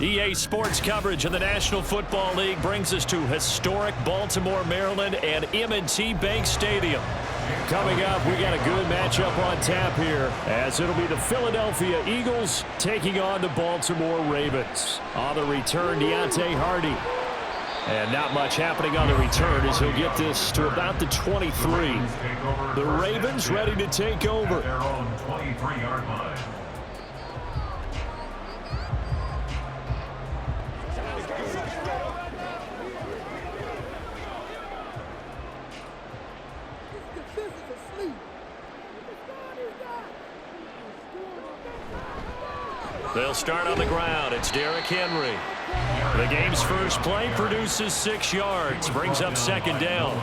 EA Sports coverage of the National Football League brings us to historic Baltimore, Maryland, and M&T Bank Stadium. Coming up, we got a good matchup on tap here, as it'll be the Philadelphia Eagles taking on the Baltimore Ravens. On the return, Deontay Hardy. And not much happening on the return as he'll get this to about the 23. The Ravens ready to take over. Their own 23-yard line. They'll start on the ground. It's Derrick Henry. The game's first play produces 6 yards, brings up second down.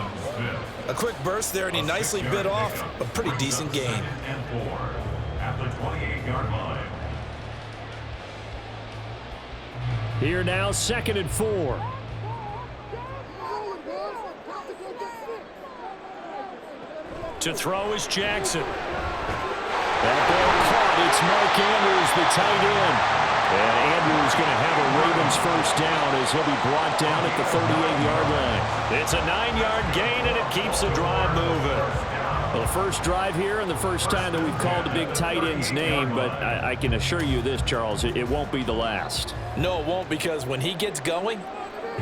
A quick burst there, and he nicely bit off a pretty decent gain. And 4 at the 28-yard line. Here now, 2nd and 4. To throw is Jackson. That ball caught. It's Mark Andrews, the tight end. And Andrews going to have a Ravens first down as he'll be brought down at the 38-yard line. It's a 9-yard gain, and it keeps the drive moving. Well, the first drive here and the first time that we've called the big tight end's name, but I can assure you this, Charles, it won't be the last. No, it won't, because when he gets going,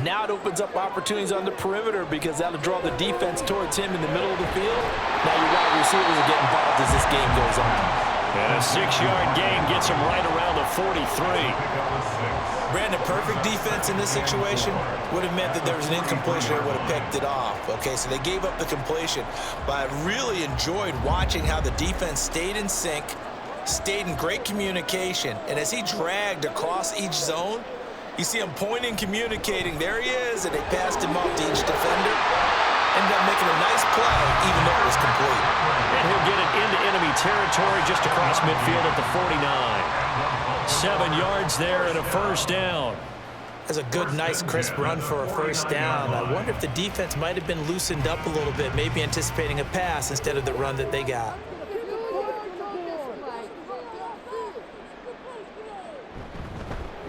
now it opens up opportunities on the perimeter because that'll draw the defense towards him in the middle of the field. Now your wide receivers will get involved as this game goes on. And a 6-yard gain gets him right around the 43. Brandon, perfect defense in this situation would have meant that there was an incompletion that would have picked it off. Okay, so they gave up the completion. But I really enjoyed watching how the defense stayed in sync, stayed in great communication. And as he dragged across each zone, you see him pointing, communicating. There he is, and they passed him up to each defender. Ended up making a nice play, even though it was complete. And he'll get it into enemy territory just across midfield at the 49. 7 yards there and a first down. That's a good, nice, crisp run for a first down. I wonder if the defense might have been loosened up a little bit, maybe anticipating a pass instead of the run that they got.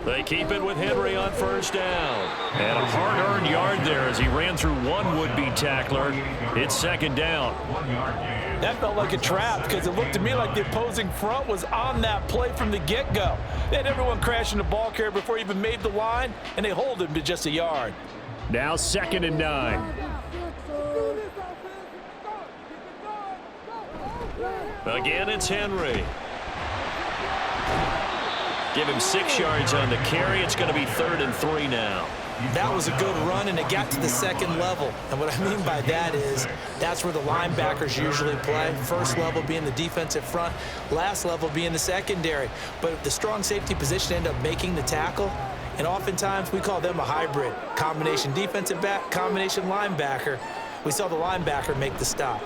They keep it with Henry on first down. And a hard-earned yard there as he ran through one would-be tackler. It's second down. That felt like a trap because it looked to me like the opposing front was on that play from the get-go. They had everyone crashing the ball carrier before he even made the line, and they hold him to just a yard. Now 2nd and 9. Again, it's Henry. Give him 6 yards on the carry. It's going to be 3rd and 3 now. That was a good run, and it got to the second level. And what I mean by that is that's where the linebackers usually play. First level being the defensive front, last level being the secondary. But the strong safety position ended up making the tackle, and oftentimes we call them a hybrid. Combination defensive back, combination linebacker. We saw the linebacker make the stop.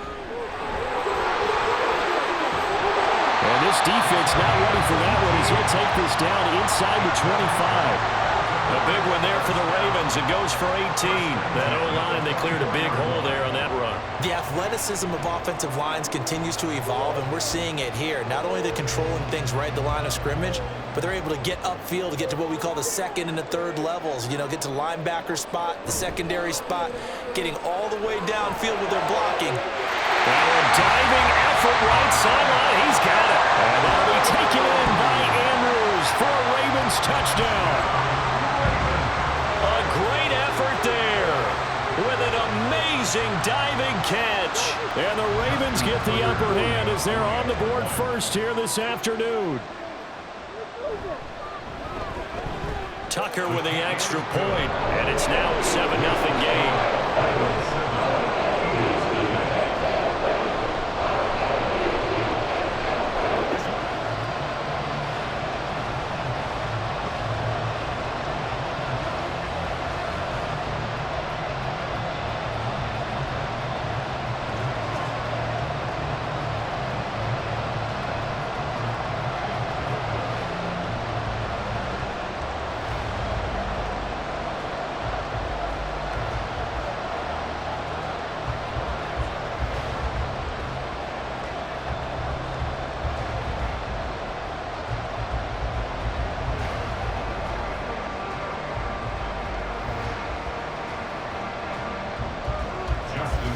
And this defense not ready for that one as he'll take this down inside the 25. A big one there for the Ravens. It goes for 18. That O-line, they cleared a big hole there on that run. The athleticism of offensive lines continues to evolve, and we're seeing it here. Not only are they controlling things right at the line of scrimmage, but they're able to get upfield to get to what we call the second and the third levels. You know, get to the linebacker spot, the secondary spot, getting all the way downfield with their blocking. And a diving effort right sideline. He's got it. And that'll be taken in by Andrews for a Ravens touchdown. A great effort there with an amazing diving catch. And the Ravens get the upper hand as they're on the board first here this afternoon. Tucker with the extra point, and it's now a 7-0 game.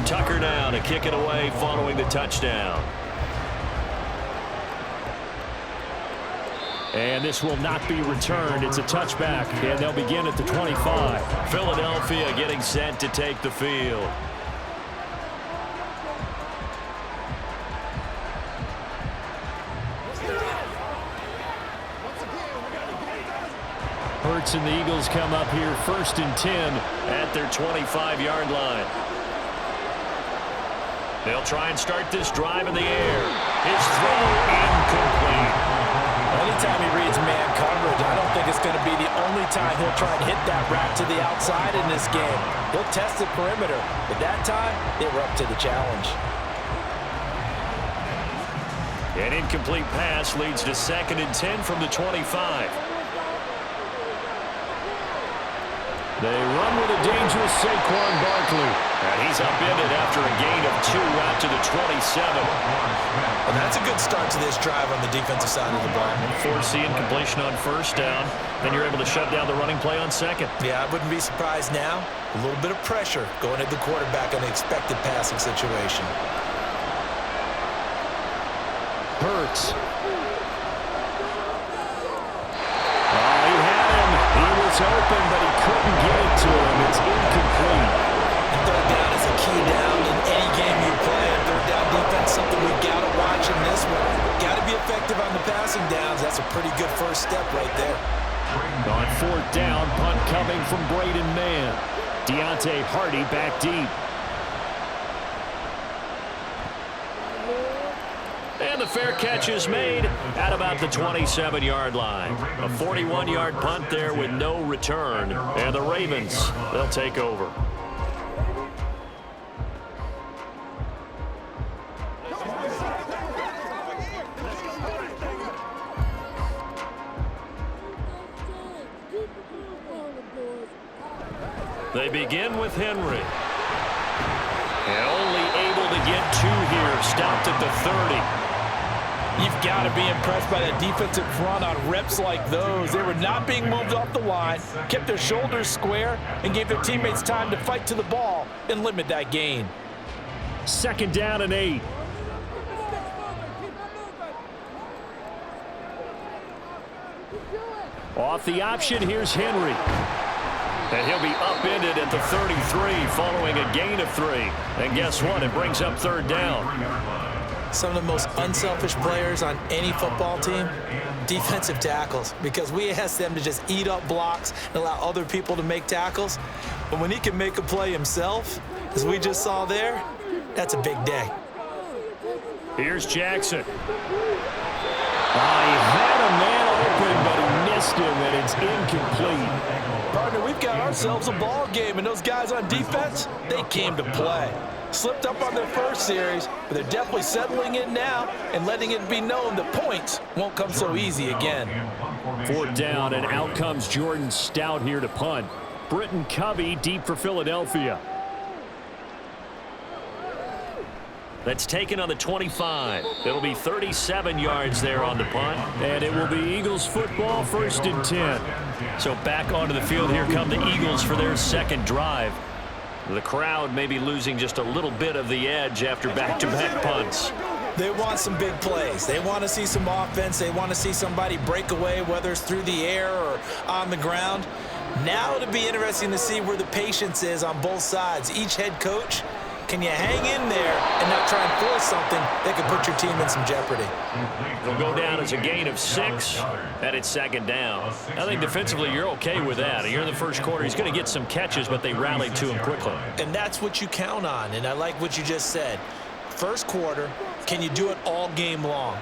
Tucker now to kick it away following the touchdown. And this will not be returned. It's a touchback, and they'll begin at the 25. Philadelphia getting set to take the field. Hurts and the Eagles come up here 1st and 10 at their 25-yard line. They'll try and start this drive in the air. His throw incomplete. Anytime he reads man coverage, I don't think it's going to be the only time he'll try and hit that route to the outside in this game. He'll test the perimeter, but that time, they were up to the challenge. An incomplete pass leads to 2nd and 10 from the 25. They run with a dangerous Saquon Barkley. And he's upended after a gain of 2 out to the 27. Well, that's a good start to this drive on the defensive side of the ball. Force the incompletion on 1st down. Then you're able to shut down the running play on 2nd. Yeah, I wouldn't be surprised now. A little bit of pressure going at the quarterback in the expected passing situation. Hurts. He had him. He was open, but he couldn't get it to him. It's incomplete. And 3rd down is a key down in any game you play. And 3rd down defense, something we've got to watch in this one. Got to be effective on the passing downs. That's a pretty good first step right there. On 4th down, punt coming from Braden Mann. Deontay Hardy back deep. And the fair catch is made at about the 27-yard line. A 41-yard punt there with no return. And the Ravens, they'll take over. They begin with Henry. And only able to get 2 here. Stopped at the 30. You've got to be impressed by that defensive front on reps like those. They were not being moved off the line, kept their shoulders square, and gave their teammates time to fight to the ball and limit that gain. 2nd down and 8. Off the option, here's Henry. And he'll be upended at the 33 following a gain of 3. And guess what? It brings up 3rd down. Some of the most unselfish players on any football team, defensive tackles, because we ask them to just eat up blocks and allow other people to make tackles. But when he can make a play himself, as we just saw there, that's a big day. Here's Jackson. He had a man open, but he missed him, and it's incomplete. Partner, we've got ourselves a ball game, and those guys on defense, they came to play. Slipped up on their first series, but they're definitely settling in now and letting it be known that points won't come so easy again. 4th down, and out comes Jordan Stout here to punt. Britton Covey deep for Philadelphia. That's taken on the 25. It'll be 37 yards there on the punt. And it will be Eagles football, 1st and 10. So back onto the field, here come the Eagles for their 2nd drive. The crowd may be losing just a little bit of the edge after back-to-back punts. They want some big plays. They want to see some offense. They want to see somebody break away, whether it's through the air or on the ground. Now it'll be interesting to see where the patience is on both sides. Each head coach, can you hang in there and not try and force something that could put your team in some jeopardy? It'll go down as a gain of 6, and it's 2nd down. I think defensively you're okay with that. You're in the first quarter. He's going to get some catches, but they rallied to him quickly. And that's what you count on, and I like what you just said. First quarter, can you do it all game long?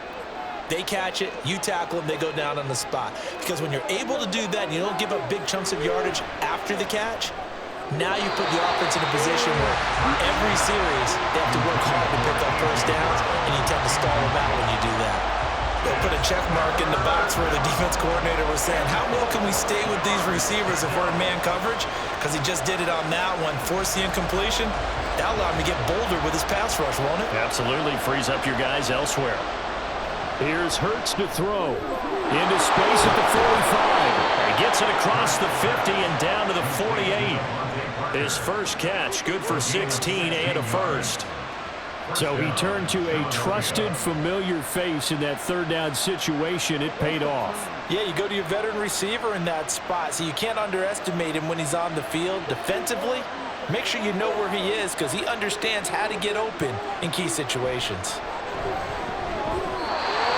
They catch it, you tackle them, they go down on the spot. Because when you're able to do that and you don't give up big chunks of yardage after the catch, now you put the offense in a position where every series they have to work hard to pick up 1st downs, and you tend to stall them out when you do that. They'll put a check mark in the box where the defense coordinator was saying, how well can we stay with these receivers if we're in man coverage? Because he just did it on that one, forced the incompletion. That'll allow him to get bolder with his pass rush, won't it? Absolutely. Frees up your guys elsewhere. Here's Hurts to throw. Into space at the 45. He gets it across the 50 and down to the 48. His first catch, good for 16 and a first. So he turned to a trusted, familiar face in that third down situation. It paid off. Yeah, you go to your veteran receiver in that spot, so you can't underestimate him when he's on the field defensively. Make sure you know where he is because he understands how to get open in key situations.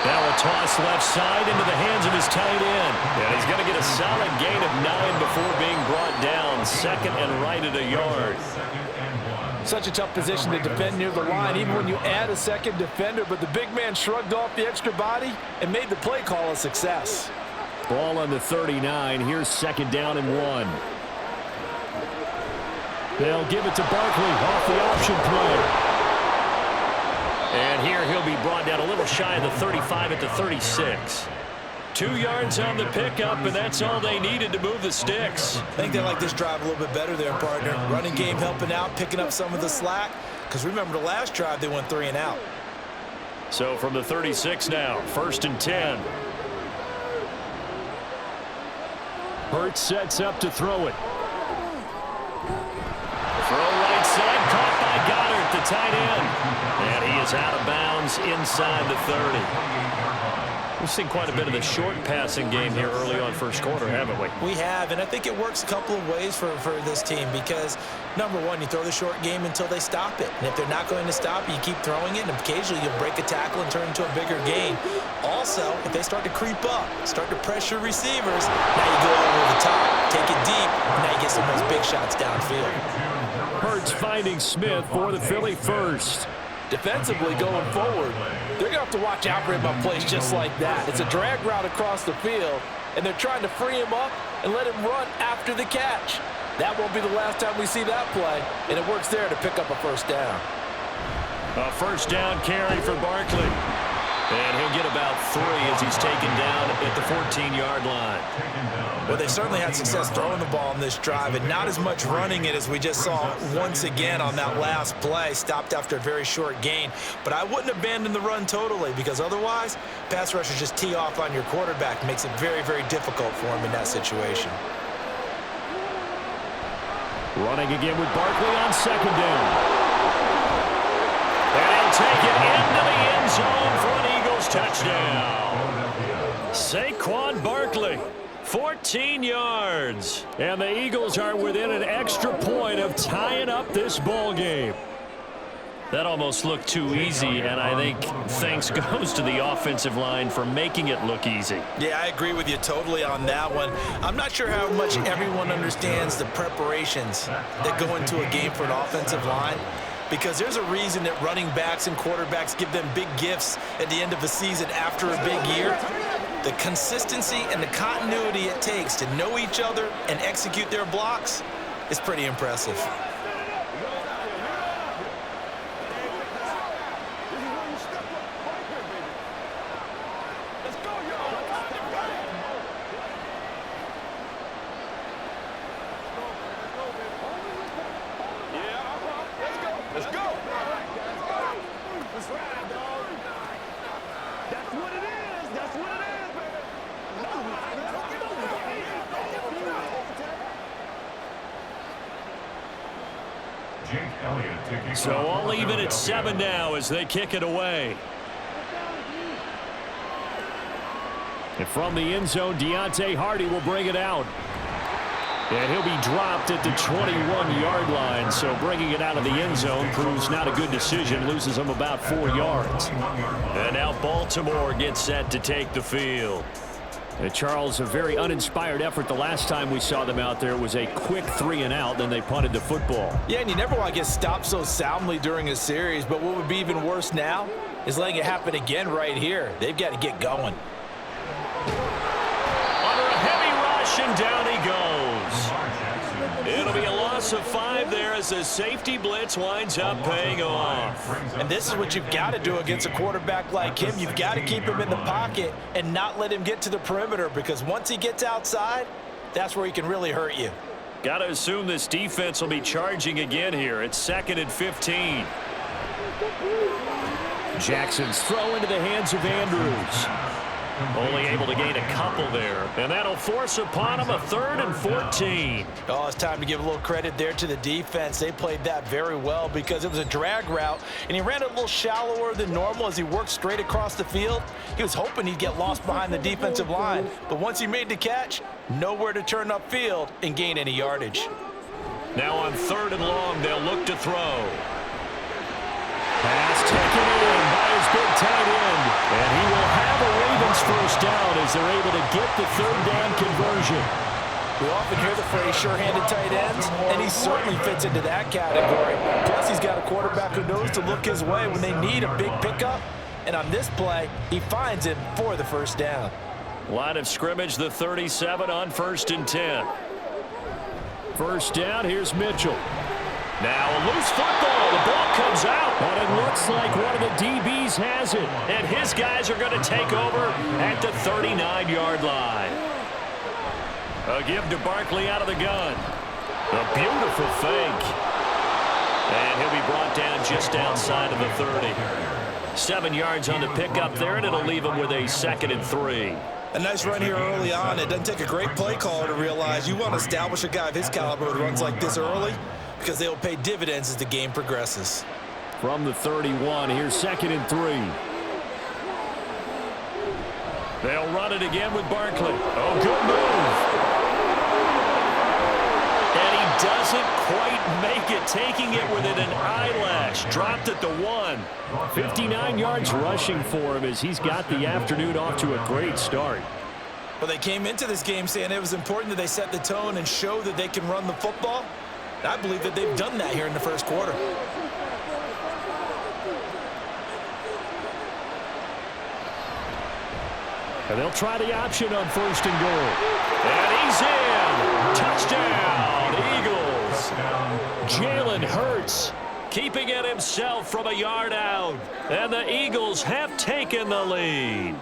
Now a toss left side into the hands of his tight end. And he's going to get a solid gain of 9 before being brought down. Second and right at a yard. Such a tough position to defend near the line, even when you add a second defender. But the big man shrugged off the extra body and made the play call a success. Ball on the 39. Here's second down and 1. They'll give it to Barkley off the option play. And here he'll be brought down a little shy of the 35 at the 36. 2 yards on the pickup, and that's all they needed to move the sticks. I think they like this drive a little bit better there, partner. Running game helping out, picking up some of the slack. Because remember the last drive, they went 3 and out. So from the 36 now, 1st and 10. Hurts sets up to throw it. Throw right side, caught by Goddard, the tight end. And he is out of bounds inside the 30. We've seen quite a bit of the short passing game here early on first quarter, haven't we? We have, and I think it works a couple of ways for this team because, number one, you throw the short game until they stop it. And if they're not going to stop it, you keep throwing it, and occasionally you'll break a tackle and turn it into a bigger gain. Also, if they start to creep up, start to pressure receivers, now you go over the top, take it deep, and now you get some of those big shots downfield. Hurts finding Smith for the Philly first. Defensively going forward, they're going to have to watch out for him on plays just like that. It's a drag route across the field, and they're trying to free him up and let him run after the catch. That won't be the last time we see that play, and it works there to pick up a first down. A first down carry for Barkley. And he'll get about 3 as he's taken down at the 14-yard line. Well, they certainly had success throwing the ball in this drive and not as much running it as we just saw once again on that last play. Stopped after a very short gain. But I wouldn't abandon the run totally because otherwise, pass rushers just tee off on your quarterback. Makes it very, very difficult for him in that situation. Running again with Barkley on second down. And he'll take it into the end zone for an Eagles touchdown. Saquon Barkley, 14 yards. And the Eagles are within an extra point of tying up this ball game. That almost looked too easy, and I think thanks goes to the offensive line for making it look easy. Yeah, I agree with you totally on that one. I'm not sure how much everyone understands the preparations that go into a game for an offensive line. Because there's a reason that running backs and quarterbacks give them big gifts at the end of the season after a big year. The consistency and the continuity it takes to know each other and execute their blocks is pretty impressive. So all even at 7 now as they kick it away. And from the end zone, Deontay Hardy will bring it out. And he'll be dropped at the 21-yard line. So bringing it out of the end zone proves not a good decision. Loses him about 4 yards. And now Baltimore gets set to take the field. And Charles, a very uninspired effort the last time we saw them out there. It was a quick 3 and out, then they punted the football. Yeah, and you never want to get stopped so soundly during a series, but what would be even worse now is letting it happen again right here. They've got to get going. Under a heavy rush, and down he goes. It'll be a loss of 5 there as the safety blitz winds up paying off. And this is what you've got to do against a quarterback like him. You've got to keep him in the pocket and not let him get to the perimeter, because once he gets outside, that's where he can really hurt you. Got to assume this defense will be charging again here. It's 2nd and 15. Jackson's throw into the hands of Andrews. Only able to gain a couple there. And that'll force upon him a 3rd and 14. Oh, it's time to give a little credit there to the defense. They played that very well because it was a drag route, and he ran it a little shallower than normal as he worked straight across the field. He was hoping he'd get lost behind the defensive line, but once he made the catch, nowhere to turn upfield and gain any yardage. Now on 3rd and long, they'll look to throw. Pass taken in by his big tight end. And he will have a Ravens first down as they're able to get the 3rd down conversion. We often hear the phrase sure-handed tight ends, and he certainly fits into that category. Plus, he's got a quarterback who knows to look his way when they need a big pickup. And on this play, he finds him for the first down. Line of scrimmage, the 37 on 1st and 10. First down, here's Mitchell. Now a loose football. The ball comes out. But it looks like one of the DBs has it. And his guys are going to take over at the 39-yard line. A give to Barkley out of the gun. A beautiful fake. And he'll be brought down just outside of the 30. 7 yards on the pickup there, and it'll leave him with a 2nd and 3. A nice run here early on. It doesn't take a great play caller to realize you want to establish a guy of his caliber with runs like this early because they will pay dividends as the game progresses. From the 31, here's 2nd and 3. They'll run it again with Barkley. Oh, good move. And he doesn't quite make it, taking it within an eyelash. Dropped at the 1. 59 yards rushing for him as he's got the afternoon off to a great start. Well, they came into this game saying it was important that they set the tone and show that they can run the football. And I believe that they've done that here in the first quarter. And they'll try the option on 1st and goal. And he's in. Touchdown, Eagles. Jalen Hurts keeping it himself from a yard out. And the Eagles have taken the lead.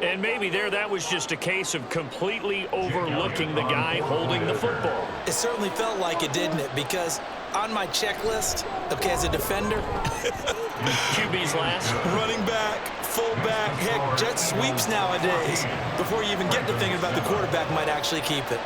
And maybe that was just a case of completely overlooking the guy holding the football. It certainly felt like it, didn't it? Because on my checklist, okay, as a defender, QB's last. running back, fullback, heck, jet sweeps nowadays. Before you even get to thinking about the quarterback might actually keep it.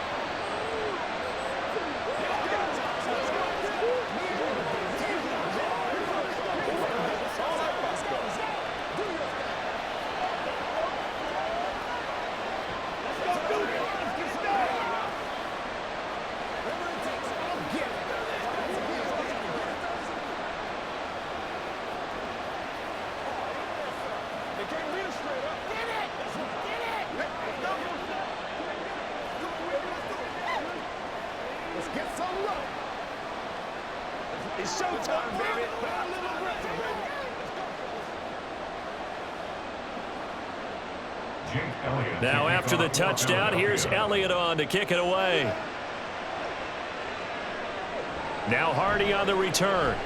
It's showtime, baby. Now after the touchdown, here's Elliott on to kick it away. Now Hardy on the return.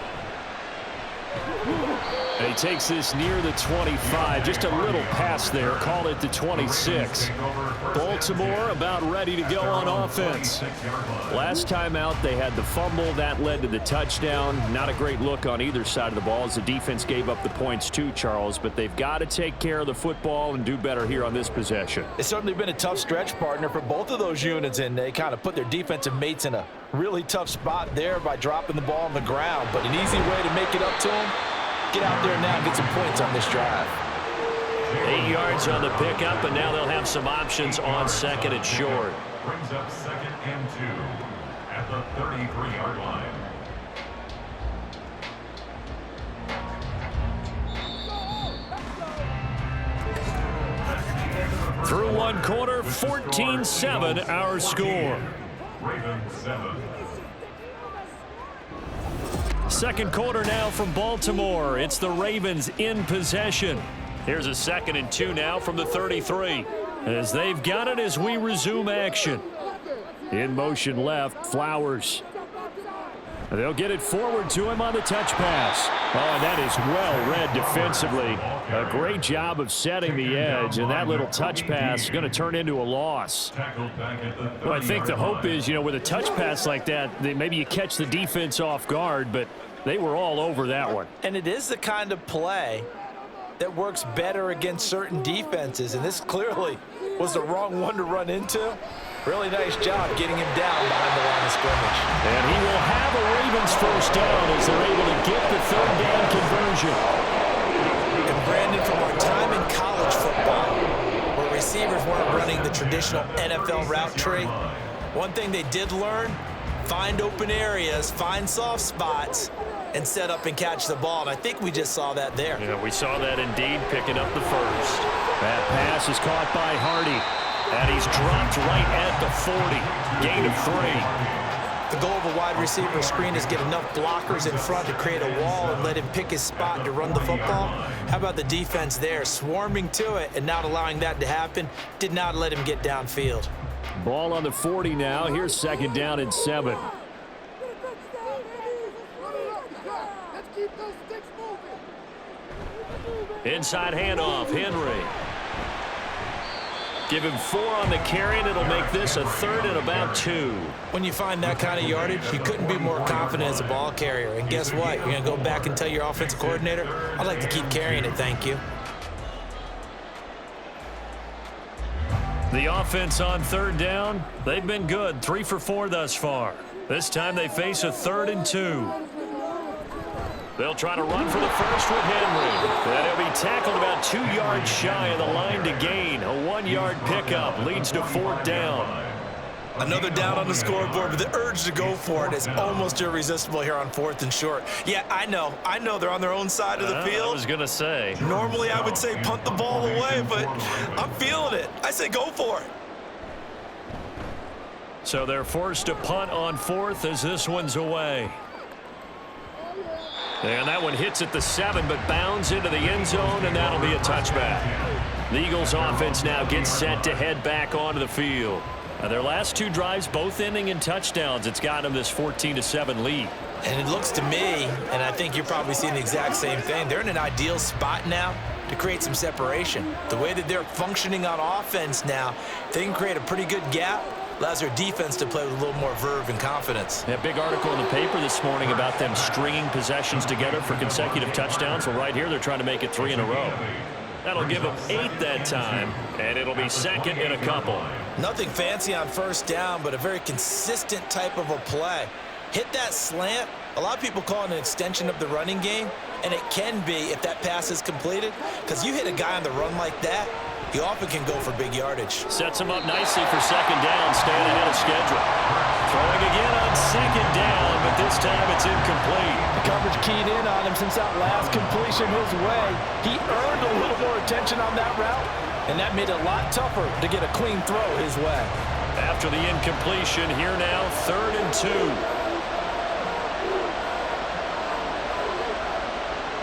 And he takes this near the 25. Just a little pass there. Call it the 26. Baltimore about ready to go on offense. Last time out, they had the fumble. That led to the touchdown. Not a great look on either side of the ball as the defense gave up the points too, Charles. But they've got to take care of the football and do better here on this possession. It's certainly been a tough stretch, partner, for both of those units, and they kind of put their defensive mates in a really tough spot there by dropping the ball on the ground. But an easy way to make it up to them, get out there now and get some points on this drive. 8 yards on the pickup, and now they'll have some options on 2nd and short. Brings up 2nd and 2 at the 33-yard line. Through one quarter, 14-7 our score. Ravens 7. Second quarter now from Baltimore. It's the Ravens in possession. Here's a 2nd and 2 now from the 33. As they've got it as we resume action. In motion left, Flowers. They'll get it forward to him on the touch pass. Oh, and that is well read defensively. A great job of setting the edge, and that little touch pass is going to turn into a loss. Well, I think the hope is, with a touch pass like that, maybe you catch the defense off guard, but they were all over that one. And it is the kind of play that works better against certain defenses, and this clearly was the wrong one to run into. Really nice job getting him down behind the line of scrimmage. And he will have a Ravens first down as they're able to get the third down conversion. And Brandon, from our time in college football, where receivers weren't running the traditional NFL route tree, one thing they did learn, find open areas, find soft spots, and set up and catch the ball. And I think we just saw that there. Yeah, we saw that indeed, picking up the first. That pass is caught by Hardy. And he's dropped right at the 40. Gain of 3. The goal of a wide receiver screen is get enough blockers in front to create a wall and let him pick his spot to run the football. How about the defense there, swarming to it and not allowing that to happen? Did not let him get downfield. Ball on the 40 now. Here's second down and 7. Inside handoff, Henry. Give him 4 on the carry, and it'll make this a third and about 2. When you find that kind of yardage, you couldn't be more confident as a ball carrier. And guess what? You're going to go back and tell your offensive coordinator, I'd like to keep carrying it, thank you. The offense on third down, they've been good. 3 for 4 thus far. This time they face a 3rd and 2. They'll try to run for the first with Henry. And he'll be tackled about 2 yards shy of the line to gain. A 1-yard pickup leads to 4th down. Another down on the scoreboard, but the urge to go for it is almost irresistible here on 4th and short. Yeah, I know they're on their own side of the field. I was going to say. Normally I would say punt the ball away, but I'm feeling it. I say go for it. So they're forced to punt on 4th as this one's away. And that one hits at the 7, but bounds into the end zone, and that'll be a touchback. The Eagles offense now gets set to head back onto the field. Their last 2 drives, both ending in touchdowns. It's got them this 14-7 lead. And it looks to me, and I think you're probably seeing the exact same thing, they're in an ideal spot now to create some separation. The way that they're functioning on offense now, they can create a pretty good gap. Allows their defense to play with a little more verve and confidence. A big article in the paper this morning about them stringing possessions together for consecutive touchdowns. Well, right here, they're trying to make it 3 in a row. That'll give them 8 that time, and it'll be second in a couple. Nothing fancy on first down, but a very consistent type of a play. Hit that slant. A lot of people call it an extension of the running game, and it can be if that pass is completed, because you hit a guy on the run like that, he often can go for big yardage. Sets him up nicely for second down, staying ahead of schedule. Throwing again on second down, but this time it's incomplete. The coverage keyed in on him since that last completion his way. He earned a little more attention on that route, and that made it a lot tougher to get a clean throw his way. After the incompletion, here now, 3rd and 2.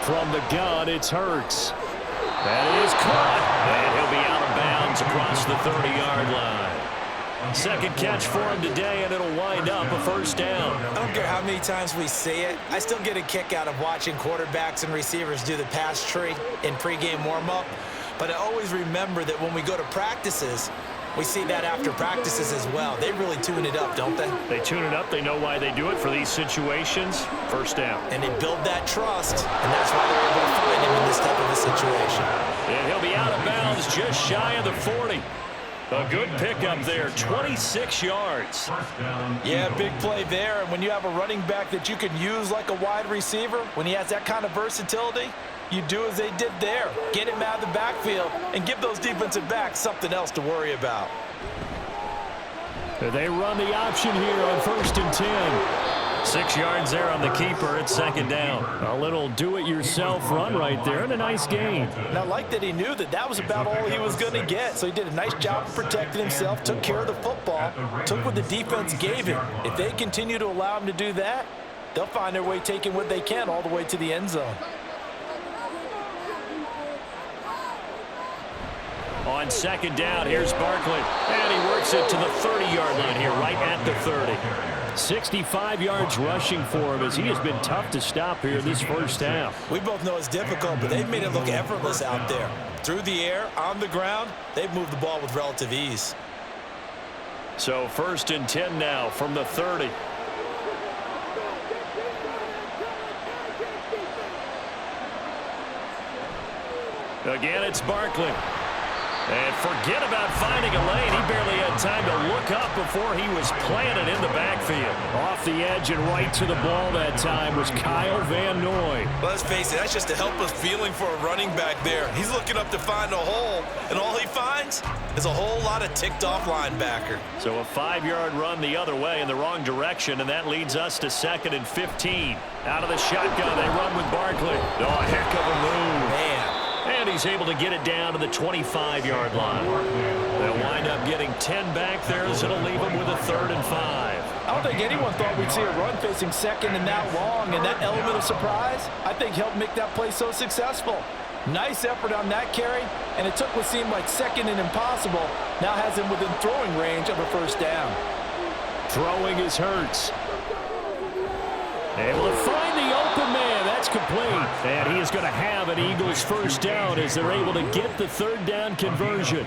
From the gun, it's Hurts. That is caught, and he'll be out of bounds across the 30-yard line. Second catch for him today, and it'll wind up a first down. I don't care how many times we see it. I still get a kick out of watching quarterbacks and receivers do the pass tree in pregame warm-up. But I always remember that when we go to practices, we see that after practices as well. They really tune it up, don't they? They tune it up. They know why they do it for these situations. First down. And they build that trust, and that's why they're able to find him in this type of a situation. And he'll be out of bounds just shy of the 40. A good pickup there, 26 yards. Yeah, big play there. And when you have a running back that you can use like a wide receiver, when he has that kind of versatility, you do as they did there. Get him out of the backfield and give those defensive backs something else to worry about. They run the option here on 1st and 10. 6 yards there on the keeper at second down. A little do-it-yourself run right there and a nice gain. And I like that he knew that that was about all he was going to get. So he did a nice job of protecting himself, took care of the football, took what the defense gave him. If they continue to allow him to do that, they'll find their way taking what they can all the way to the end zone. On second down, here's Barkley. And he works it to the 30-yard line here, right at the 30. 65 yards rushing for him as he has been tough to stop here this first half. We both know it's difficult, but they've made it look effortless out there. Through the air, on the ground, they've moved the ball with relative ease. So 1st and 10 now from the 30. Again, it's Barkley. And forget about finding a lane. He barely had time to look up before he was planted in the backfield. Off the edge and right to the ball that time was Kyle Van Noy. Well, let's face it, that's just a helpless feeling for a running back there. He's looking up to find a hole, and all he finds is a whole lot of ticked-off linebacker. So a 5-yard run the other way in the wrong direction, and that leads us to 2nd and 15. Out of the shotgun, they run with Barkley. Oh, a heck of a move. Man. And he's able to get it down to the 25-yard line. They'll wind up getting 10 back there, as it'll leave them with a 3rd and 5. I don't think anyone thought we'd see a run facing second and that long, and that element of surprise, I think, helped make that play so successful. Nice effort on that carry, and it took what seemed like second and impossible, now has him within throwing range of a 1st down. Throwing is Hurts. Able to find the open man. That's complete. And he is going to have an Eagles 1st down as they're able to get the 3rd down conversion.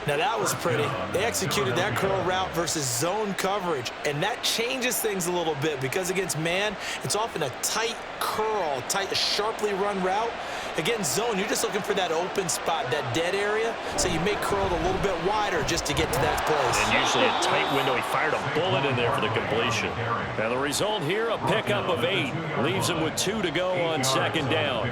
Now that was pretty. They executed that curl route versus zone coverage, and that changes things a little bit because against man, it's often a tight curl, sharply run route. Against zone, you're just looking for that open spot, that dead area, so you may curl it a little bit wider just to get to that place. And usually a tight window. He fired a bullet in there for the completion. And the result here, a pickup of 8. Leaves him with 2 to go on 2nd down.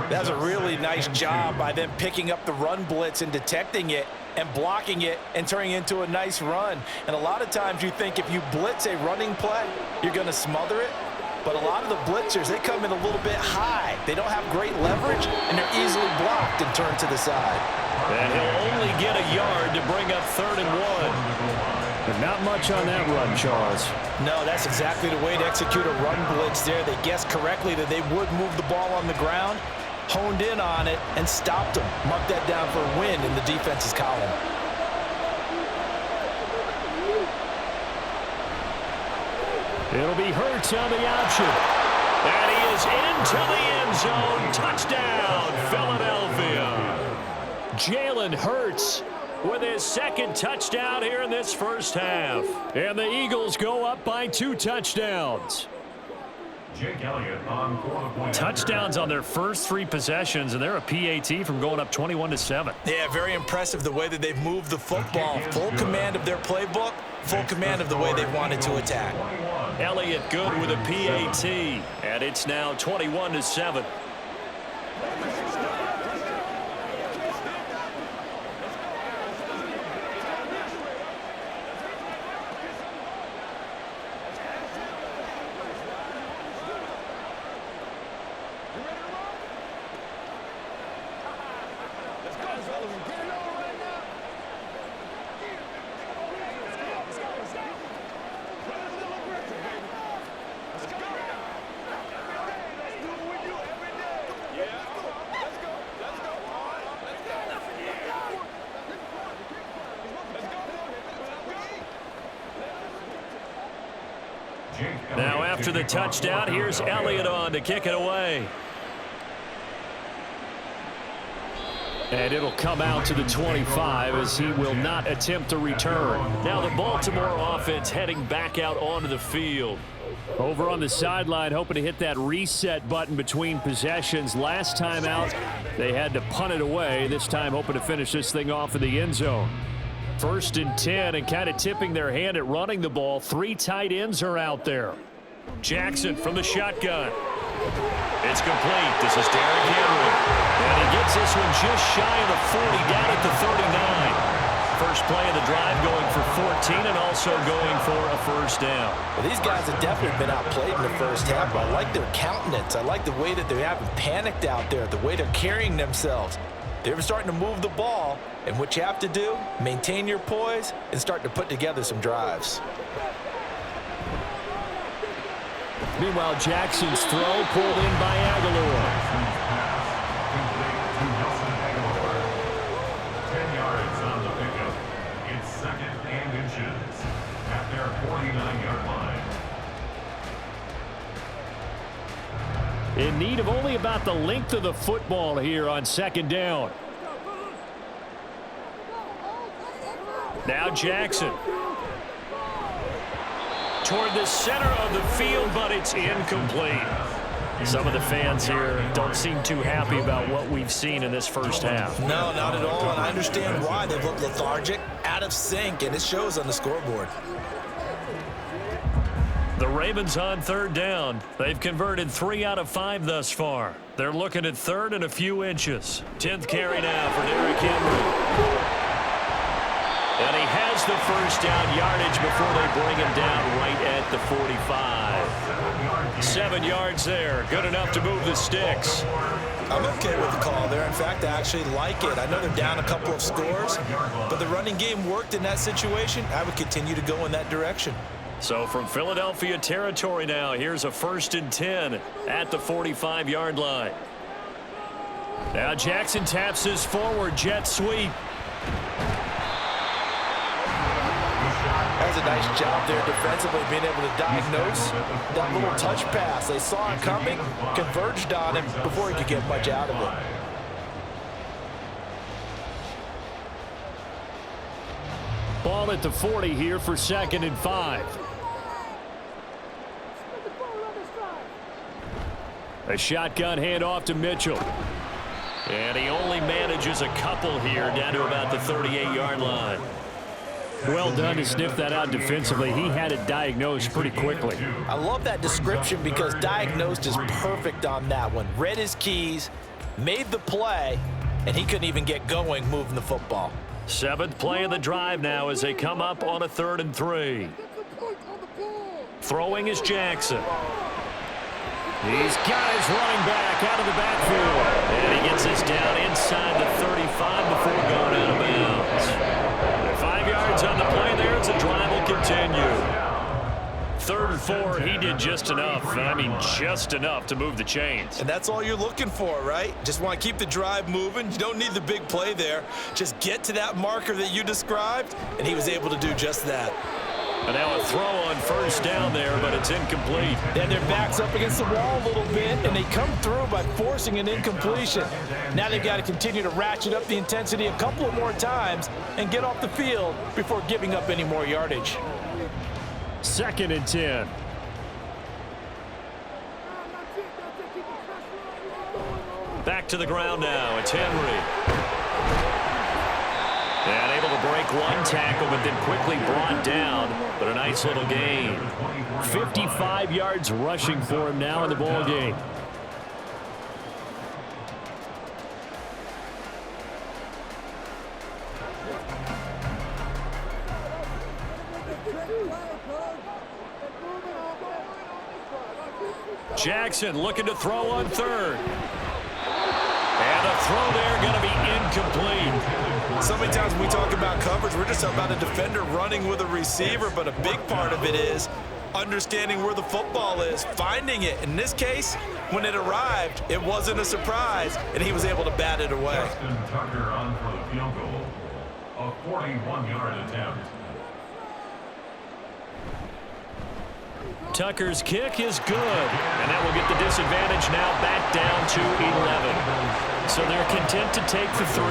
That's a really nice job by them picking up the run blitz and detecting it and blocking it and turning it into a nice run. And a lot of times you think if you blitz a running play, you're going to smother it. But a lot of the blitzers, they come in a little bit high. They don't have great leverage, and they're easily blocked and turned to the side. And he'll only get a yard to bring up 3rd and 1. But not much on that run, Charles. No, that's exactly the way to execute a run blitz there. They guessed correctly that they would move the ball on the ground, honed in on it, and stopped them. Mark that down for a win in the defense's column. It'll be Hurts on the option. And he is into the end zone. Touchdown, Philadelphia. Jalen Hurts with his 2nd touchdown here in this 1st half. And the Eagles go up by 2 touchdowns. Jake Elliott on 4-point. Touchdowns on their first 3 possessions, and they're a PAT from going up 21-7. Yeah, very impressive the way that they've moved the football. Full command of their playbook, full command of the way they wanted to attack. Elliott good with a PAT, and it's now 21-7. Now after the touchdown, here's Elliott on to kick it away. And it'll come out to the 25 as he will not attempt to return. Now the Baltimore offense heading back out onto the field. Over on the sideline, hoping to hit that reset button between possessions. Last time out, they had to punt it away. This time hoping to finish this thing off in the end zone. 1st and 10, and kind of tipping their hand at running the ball. 3 tight ends are out there. Jackson from the shotgun. It's complete. This is Derrick Henry. And he gets this one just shy of the 40, down at the 39. First play of the drive going for 14 and also going for a 1st down. Well, these guys have definitely been outplayed in the 1st half, but I like their countenance. I like the way that they haven't panicked out there, the way they're carrying themselves. They're starting to move the ball, and what you have to do, maintain your poise and start to put together some drives. Meanwhile, Jackson's throw pulled in by Aguilar. 10 yards on the pickup. It's 2nd and inches at their 49-yard line. In need of only about the length of the football here on 2nd down. Now Jackson. Toward the center of the field, but it's incomplete. Some of the fans here don't seem too happy about what we've seen in this first half. No, not at all, and I understand why. They've looked lethargic, out of sync, and it shows on the scoreboard. The Ravens on third down. They've converted 3 out of 5 thus far. They're looking at third and a few inches. 10th carry now for Derrick Henry. And he has the first down yardage before they bring him down right at the 45. 7 yards there. Good enough to move the sticks. I'm okay with the call there. In fact, I actually like it. I know they're down a couple of scores, but the running game worked in that situation. I would continue to go in that direction. So from Philadelphia territory now, here's a 1st and 10 at the 45-yard line. Now Jackson taps his forward jet sweep. That's a nice job there defensively, being able to diagnose that little touch pass. They saw it coming, converged on him before he could get much out of it. Ball at the 40 here for 2nd and 5. A shotgun handoff to Mitchell. And he only manages a couple here down to about the 38-yard line. Well done to sniff that out defensively. He had it diagnosed pretty quickly. I love that description because diagnosed is perfect on that one. Read his keys, made the play, and he couldn't even get going moving the football. 7th play of the drive now as they come up on a 3rd and 3. Throwing is Jackson. He's got his running back out of the backfield. And he gets this down inside the 35 before going out of bounds. 5 yards on the play there as the drive will continue. 3rd and 4, he did just enough. I mean, just enough to move the chains. And that's all you're looking for, right? Just want to keep the drive moving. You don't need the big play there. Just get to that marker that you described, and he was able to do just that. And now a throw on 1st down there, but it's incomplete. Then their back's up against the wall a little bit, and they come through by forcing an incompletion. Now they've got to continue to ratchet up the intensity a couple of more times and get off the field before giving up any more yardage. 2nd and 10. Back to the ground now. It's Henry. And able to break one tackle, but then quickly brought down. But a nice little gain. 55 yards rushing for him now in the ball game. Jackson looking to throw on 3rd. And a throw there going to be incomplete. So many times when we talk about coverage, we're just about a defender running with a receiver, but a big part of it is understanding where the football is, finding it. In this case, when it arrived, it wasn't a surprise, and he was able to bat it away. Justin Tucker on for the field goal. A 41-yard attempt. Tucker's kick is good, and that will get the disadvantage now back down to 11. So they're content to take the 3.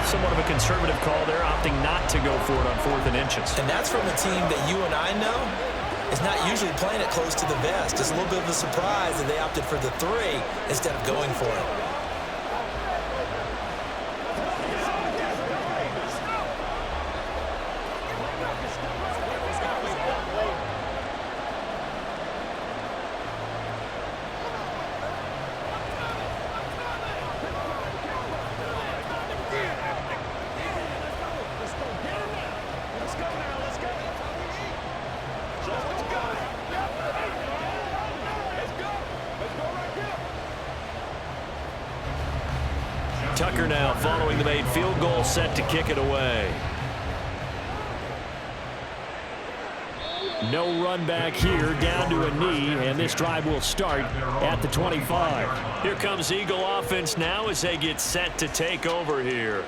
Somewhat of a conservative call there, opting not to go for it on 4th and inches. And that's from a team that you and I know is not usually playing it close to the vest. It's a little bit of a surprise that they opted for the 3 instead of going for it. Tucker now following the made field goal, set to kick it away. No run back here, down to a knee, and this drive will start at the 25. Here comes Eagle offense now as they get set to take over here.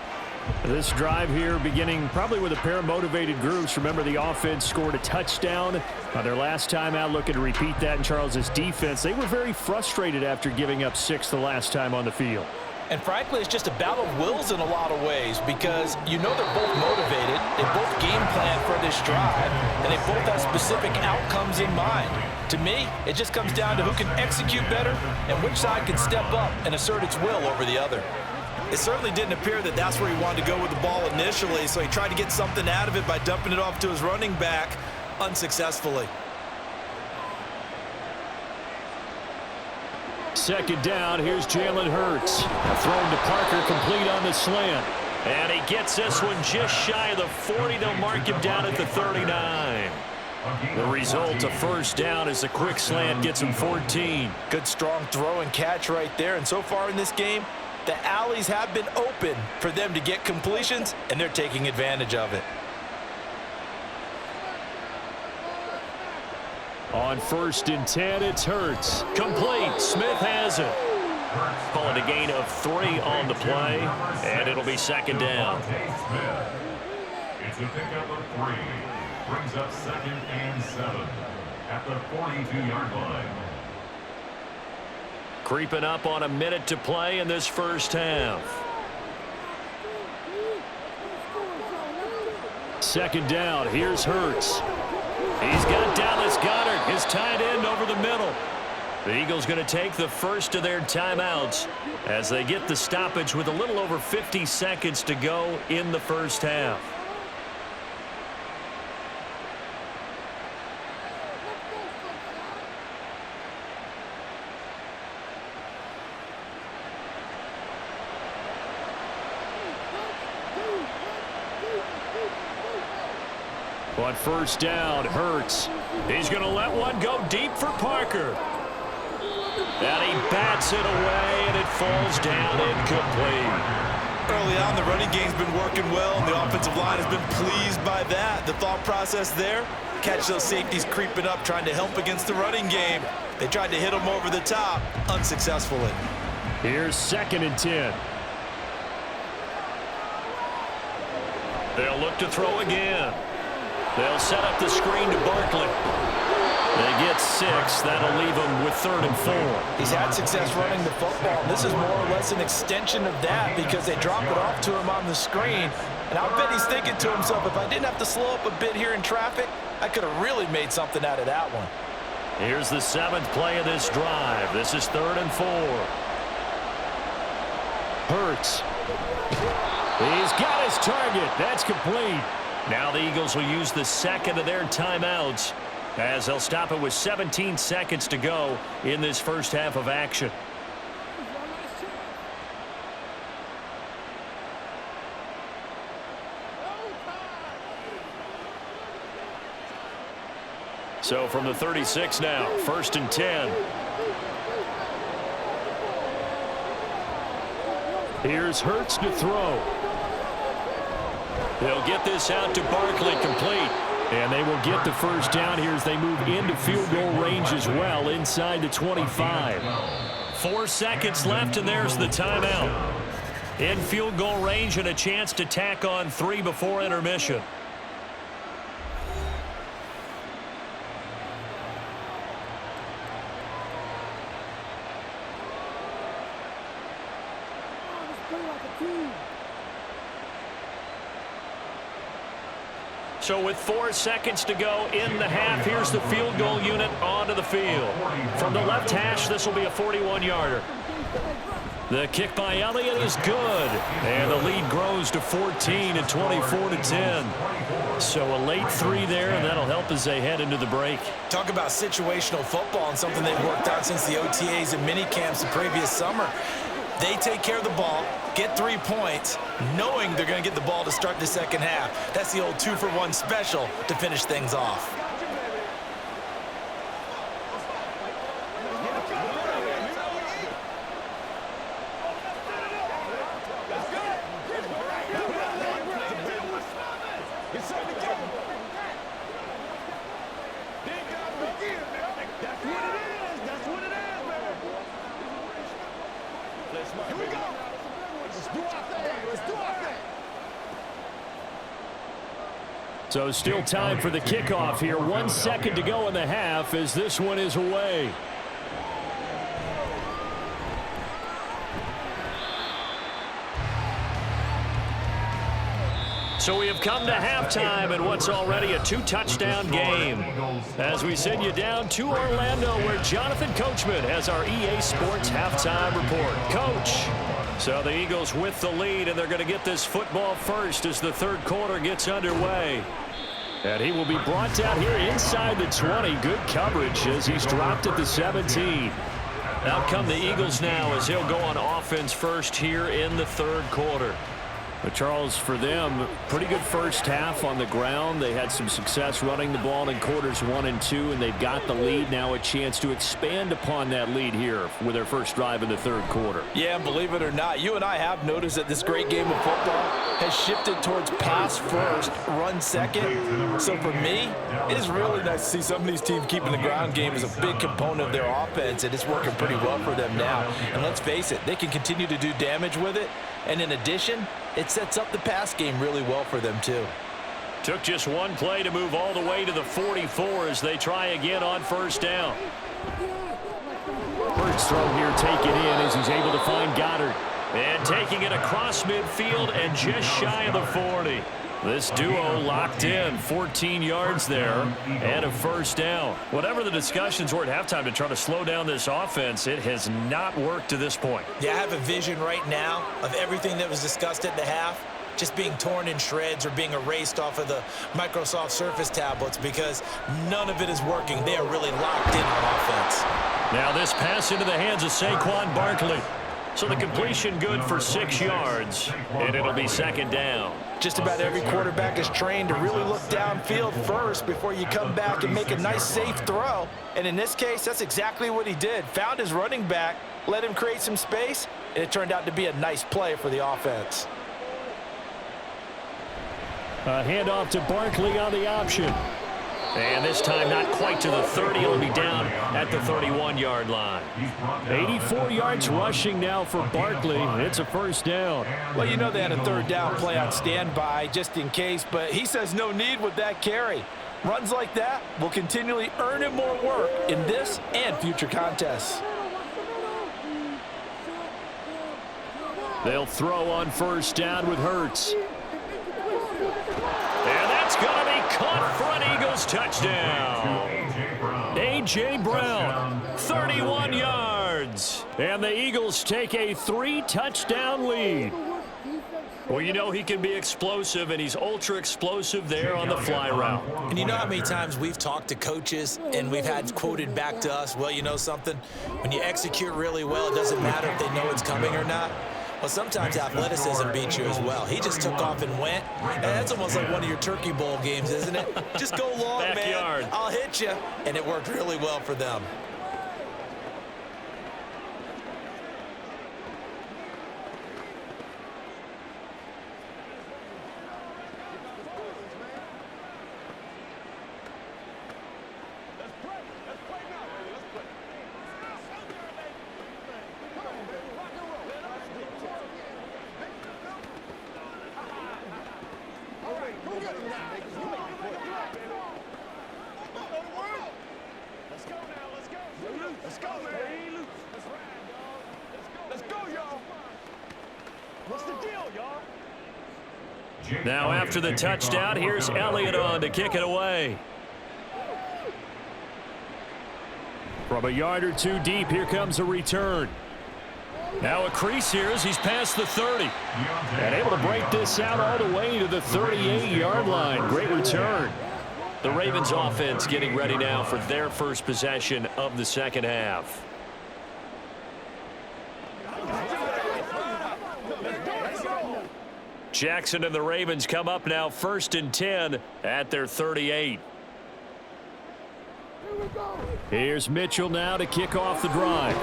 This drive here beginning probably with a pair of motivated groups. Remember, the offense scored a touchdown their last time out, looking to repeat that in Charles's defense. They were very frustrated after giving up 6 the last time on the field. And frankly, it's just a battle of wills in a lot of ways because you know they're both motivated, they both game plan for this drive, and they both have specific outcomes in mind. To me, it just comes down to who can execute better and which side can step up and assert its will over the other. It certainly didn't appear that that's where he wanted to go with the ball initially, so he tried to get something out of it by dumping it off to his running back unsuccessfully. Second down, here's Jalen Hurts. Thrown to Parker, complete on the slant. And he gets this one just shy of the 40. They'll mark him down at the 39. The result, a first down as the quick slant gets him 14. Good strong throw and catch right there. And so far in this game, the alleys have been open for them to get completions, and they're taking advantage of it. On 1st and 10, it's Hurts. Complete. Smith has it. Call it a gain of 3 on the play, and it'll be second down. It's a pickup of 3. Brings up 2nd and 7 at the 42-yard line. Creeping up on a minute to play in this first half. Second down, here's Hurts. He's got Dallas Goedert, his tight end, over the middle. The Eagles going to take the first of their timeouts as they get the stoppage with a little over 50 seconds to go in the first half. On first down, Hurts. He's going to let one go deep for Parker. And he bats it away, and it falls down incomplete. Early on, the running game's been working well, and the offensive line has been pleased by that. The thought process there, catch those safeties creeping up, trying to help against the running game. They tried to hit them over the top, unsuccessfully. Here's 2nd and 10. They'll look to throw again. They'll set up the screen to Barkley. They get 6. That'll leave them with 3rd and 4. He's had success running the football. This is more or less an extension of that because they drop it off to him on the screen. And I'll bet he's thinking to himself, if I didn't have to slow up a bit here in traffic, I could have really made something out of that one. Here's the 7th play of this drive. This is 3rd and 4. Hurts. He's got his target. That's complete. Now the Eagles will use the 2nd of their timeouts as they'll stop it with 17 seconds to go in this first half of action. So from the 36 now, 1st and 10. Here's Hurts to throw. They'll get this out to Barkley, complete. And they will get the first down here as they move into field goal range as well, inside the 25. 4 seconds left, and there's the timeout. In field goal range and a chance to tack on 3 before intermission. So with 4 seconds to go in the half, here's the field goal unit onto the field. From the left hash, this will be a 41-yarder. The kick by Elliott is good. And the lead grows to 14 at 24-10. So a late 3 there, and that'll help as they head into the break. Talk about situational football and something they've worked out since the OTAs and mini camps the previous summer. They take care of the ball, get 3 points, knowing they're going to get the ball to start the second half. That's the old 2-for-1 special to finish things off. So still time for the kickoff here. 1 second to go in the half as this one is away. So we have come to halftime in what's already a 2-touchdown game. As we send you down to Orlando, where Jonathan Coachman has our EA Sports halftime report. Coach. So the Eagles with the lead, and they're going to get this football first as the third quarter gets underway. And he will be brought down here inside the 20. Good coverage as he's dropped at the 17. Out come the Eagles now as he'll go on offense first here in the third quarter. But Charles, for them, pretty good first half on the ground. They had some success running the ball in quarters 1 and 2, and they've got the lead. Now a chance to expand upon that lead here with their first drive in the third quarter. Yeah, believe it or not, you and I have noticed that this great game of football has shifted towards pass first, run second. So for me, it is really nice to see some of these teams keeping the ground game as a big component of their offense, and it's working pretty well for them now. And let's face it, they can continue to do damage with it. And in addition, it sets up the pass game really well for them, too. Took just one play to move all the way to the 44 as they try again on first down. First throw here taken in as he's able to find Goddard. And taking it across midfield and just shy of the 40. This duo locked in, 14 yards there, and a first down. Whatever the discussions were at halftime to try to slow down this offense, it has not worked to this point. Yeah, I have a vision right now of everything that was discussed at the half just being torn in shreds or being erased off of the Microsoft Surface tablets because none of it is working. They are really locked in on offense. Now this pass into the hands of Saquon Barkley. So the completion good for 6 yards, and it'll be second down. Just about every quarterback is trained to really look downfield first before you come back and make a nice, safe throw. And in this case, that's exactly what he did. Found his running back, let him create some space, and it turned out to be a nice play for the offense. A handoff to Barkley on the option. And this time not quite to the 30. It'll be down at the 31-yard line. 84 yards rushing now for Barkley. It's a first down. Well, you know they had a third down play on standby just in case, but he says no need with that carry. Runs like that will continually earn him more work in this and future contests. They'll throw on first down with Hurts. And that's going to be caught for an Eagles touchdown. A.J. Brown, 31 yards. And the Eagles take a 3-touchdown lead. Well, you know he can be explosive, and he's ultra-explosive there on the fly route. And you know how many times we've talked to coaches and we've had quoted back to us, well, you know something? When you execute really well, it doesn't matter if they know it's coming or not. Well, sometimes athleticism beats you as well. He just took off and went. And that's almost like one of your Turkey Bowl games, isn't it? Just go long, Backyard. man. I'll hit you. And it worked really well for them. Now after the touchdown, here's Elliott on to kick it away. From a yard or two deep, here comes a return. Now a crease here as he's past the 30. And able to break this out all the way to the 38-yard line. Great return. The Ravens offense getting ready now for their first possession of the second half. Jackson and the Ravens come up now 1st and 10 at their 38. Here's Mitchell now to kick off the drive.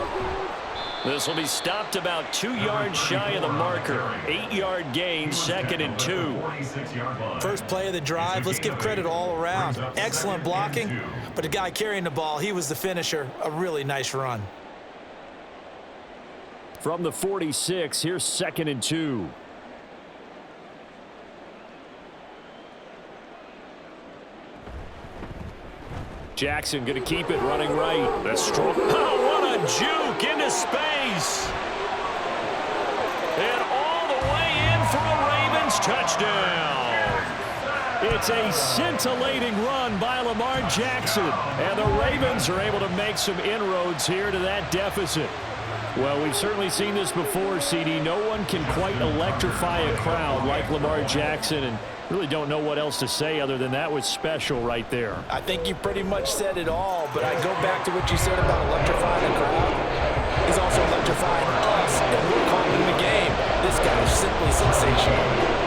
This will be stopped about 2 yards shy of the marker. 8-yard gain, 2nd and 2. First play of the drive, let's give credit all around. Excellent blocking, but the guy carrying the ball, he was the finisher. A really nice run. From the 46, here's 2nd and 2. Jackson going to keep it running right. That's strong. Oh, what a juke into space. And all the way in for a Ravens touchdown. It's a scintillating run by Lamar Jackson. And the Ravens are able to make some inroads here to that deficit. Well, we've certainly seen this before, CD. No one can quite electrify a crowd like Lamar Jackson, and really don't know what else to say other than that was special right there. I think you pretty much said it all, but I go back to what you said about electrifying a crowd. He's also electrifying us, and we're calling the game. This guy is simply sensational.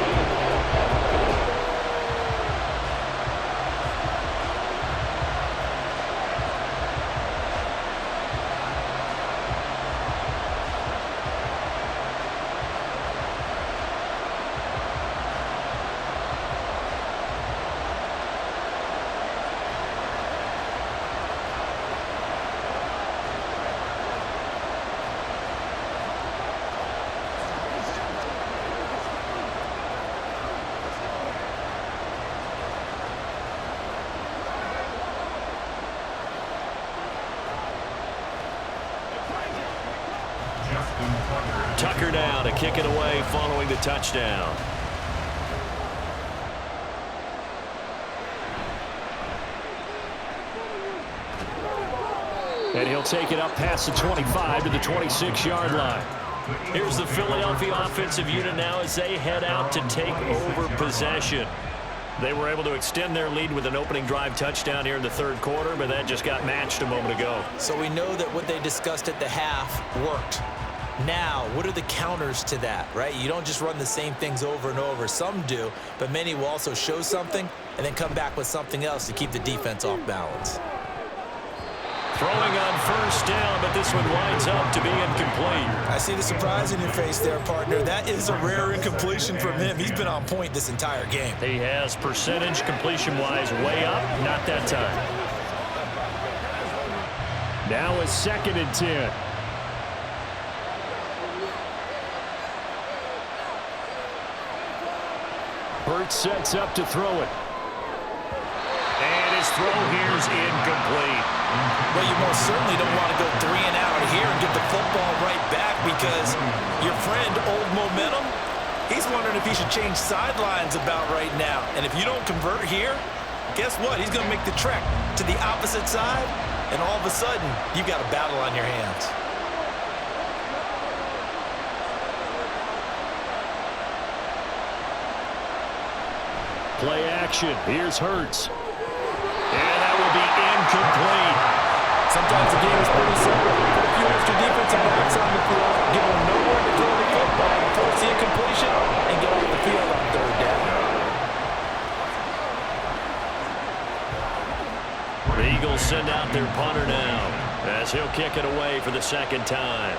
Tucker now to kick it away following the touchdown. And he'll take it up past the 25 to the 26-yard line. Here's the Philadelphia offensive unit now as they head out to take over possession. They were able to extend their lead with an opening drive touchdown here in the third quarter, but that just got matched a moment ago. So we know that what they discussed at the half worked. Now, what are the counters to that, right? You don't just run the same things over and over. Some do, but many will also show something and then come back with something else to keep the defense off balance. Throwing on first down, but this one winds up to be incomplete. I see the surprise in your face there, partner. That is a rare incompletion from him. He's been on point this entire game. He has percentage completion-wise way up, not that time. Now a 2nd and 10. Burt sets up to throw it. And his throw here's incomplete. Well, you most certainly don't want to go 3 and out here and get the football right back because your friend, Old Momentum, he's wondering if he should change sidelines about right now. And if you don't convert here, guess what? He's going to make the trek to the opposite side, and all of a sudden, you've got a battle on your hands. Play action. Here's Hurts. And that will be incomplete. Sometimes the game is pretty simple. Put a few extra defensive backs on the field, give them nowhere to throw the football, force the incompletion, and get off the field on 3rd down. The Eagles send out their punter now as he'll kick it away for the 2nd time.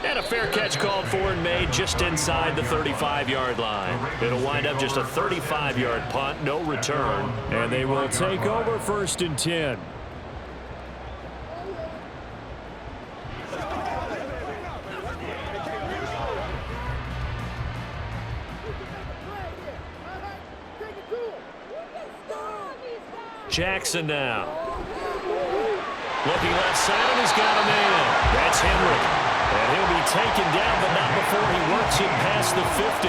And a fair catch called for and made just inside the 35-yard line. It'll wind up just a 35-yard punt, no return. And they will take over 1st and 10. Jackson now. Looking left side, and he's got a man. That's Henry. And he'll be taken down, but not before he works it past the 50.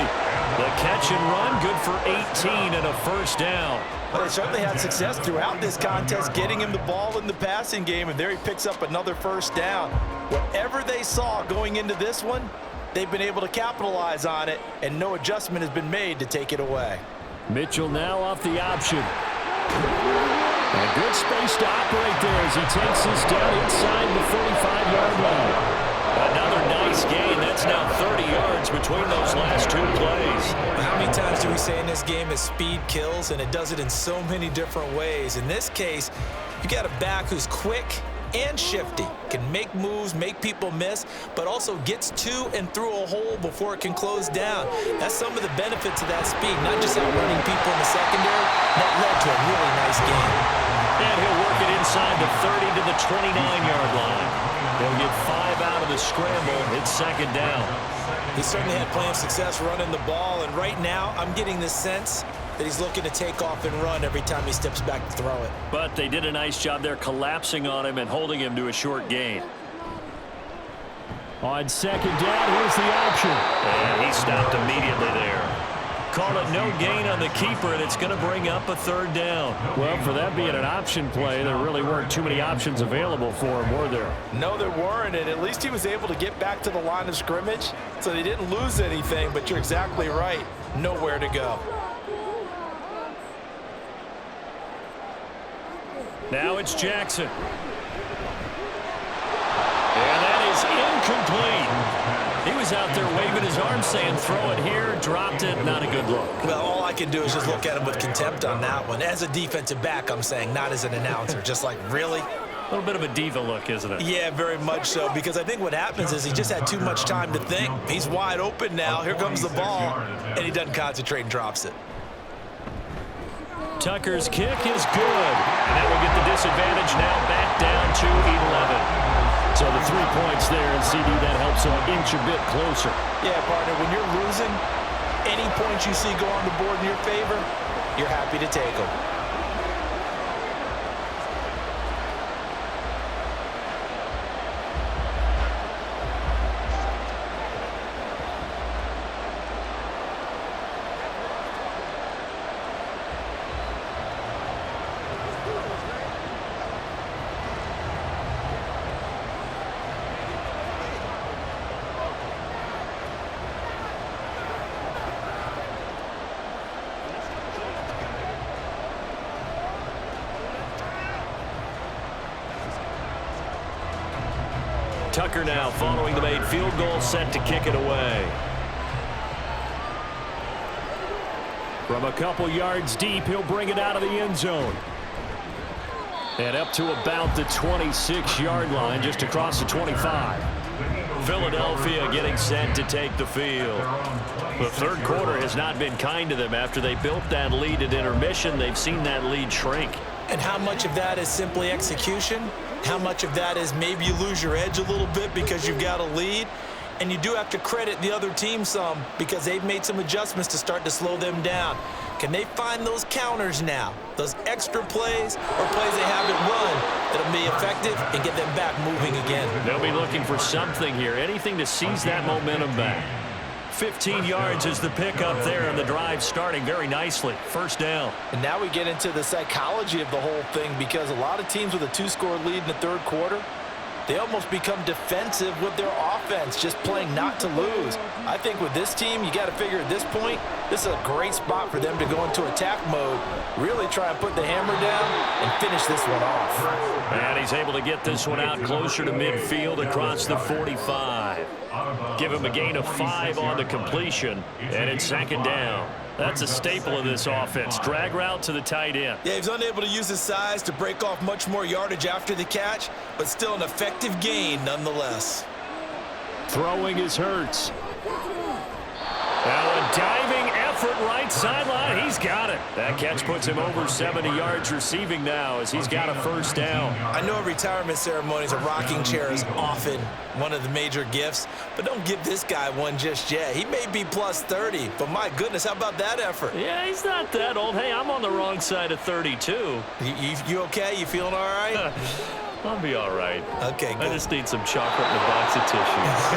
The catch and run, good for 18 and a 1st down. But they certainly had success throughout this contest, getting him the ball in the passing game, and there he picks up another 1st down. Whatever they saw going into this one, they've been able to capitalize on it, and no adjustment has been made to take it away. Mitchell now off the option. And good space to operate there as he takes this down inside the 45-yard line. Another nice gain. That's now 30 yards between those last 2 plays. How many times do we say in this game that speed kills, and it does it in so many different ways? In this case, you got a back who's quick and shifty, can make moves, make people miss, but also gets to and through a hole before it can close down. That's some of the benefits of that speed, not just outrunning people in the secondary. That led to a really nice game. And he'll work it inside the 30 to the 29-yard line. They'll get 5 out of the scramble. It's 2nd down. He certainly had plenty of success running the ball, and right now I'm getting the sense that he's looking to take off and run every time he steps back to throw it. But they did a nice job there collapsing on him and holding him to a short gain. On second down, here's the option. And he stopped immediately there. Call it no gain on the keeper, and it's going to bring up a third down. Well, for that being an option play, there really weren't too many options available for him, were there? No, there weren't, and at least he was able to get back to the line of scrimmage, so they didn't lose anything, but you're exactly right. Nowhere to go. Now it's Jackson. And that is incomplete. He was out there waving his arm saying, throw it here, dropped it, not a good look. Well, all I can do is just look at him with contempt on that one. As a defensive back, I'm saying, not as an announcer. Just like, really? A little bit of a diva look, isn't it? Yeah, very much so, because I think what happens is he just had too much time to think. He's wide open now. Here comes the ball, and he doesn't concentrate and drops it. Tucker's kick is good. And that will get the disadvantage now back down to 11. So the 3 points there, and CD, that helps him inch a bit closer. Yeah, partner, when you're losing, any points you see go on the board in your favor, you're happy to take them. Tucker now following the made field goal, set to kick it away. From a couple yards deep, he'll bring it out of the end zone. And up to about the 26-yard line, just across the 25. Philadelphia getting set to take the field. The third quarter has not been kind to them. After they built that lead at intermission, they've seen that lead shrink. And how much of that is simply execution? How much of that is maybe you lose your edge a little bit because you've got a lead? And you do have to credit the other team some because they've made some adjustments to start to slow them down. Can they find those counters now, those extra plays or plays they haven't run that'll be effective and get them back moving again? They'll be looking for something here, anything to seize that momentum back. 15 yards is the pickup there, and the drive starting very nicely. First down. And now we get into the psychology of the whole thing because a lot of teams with a 2-score lead in the third quarter, they almost become defensive with their offense, just playing not to lose. I think with this team, you got to figure at this point, this is a great spot for them to go into attack mode, really try and put the hammer down and finish this one off. And he's able to get this one out closer to midfield across the 45. Give him a gain of 5 on the completion, and it's second down. That's a staple of this offense. Drag route to the tight end. Yeah, he's unable to use his size to break off much more yardage after the catch, but still an effective gain nonetheless. Throwing is Hurts. Now a diving effort right sideline. He's got it. That catch puts him over 70 yards receiving now as he's got a first down. I know at retirement ceremonies a rocking chair is often one of the major gifts, but don't give this guy one just yet. He may be plus 30, but my goodness, how about that effort? Yeah, he's not that old. Hey, I'm on the wrong side of 32. You okay? You feeling all right? I'll be all right. Okay, good. I just need some chocolate and a box of tissues.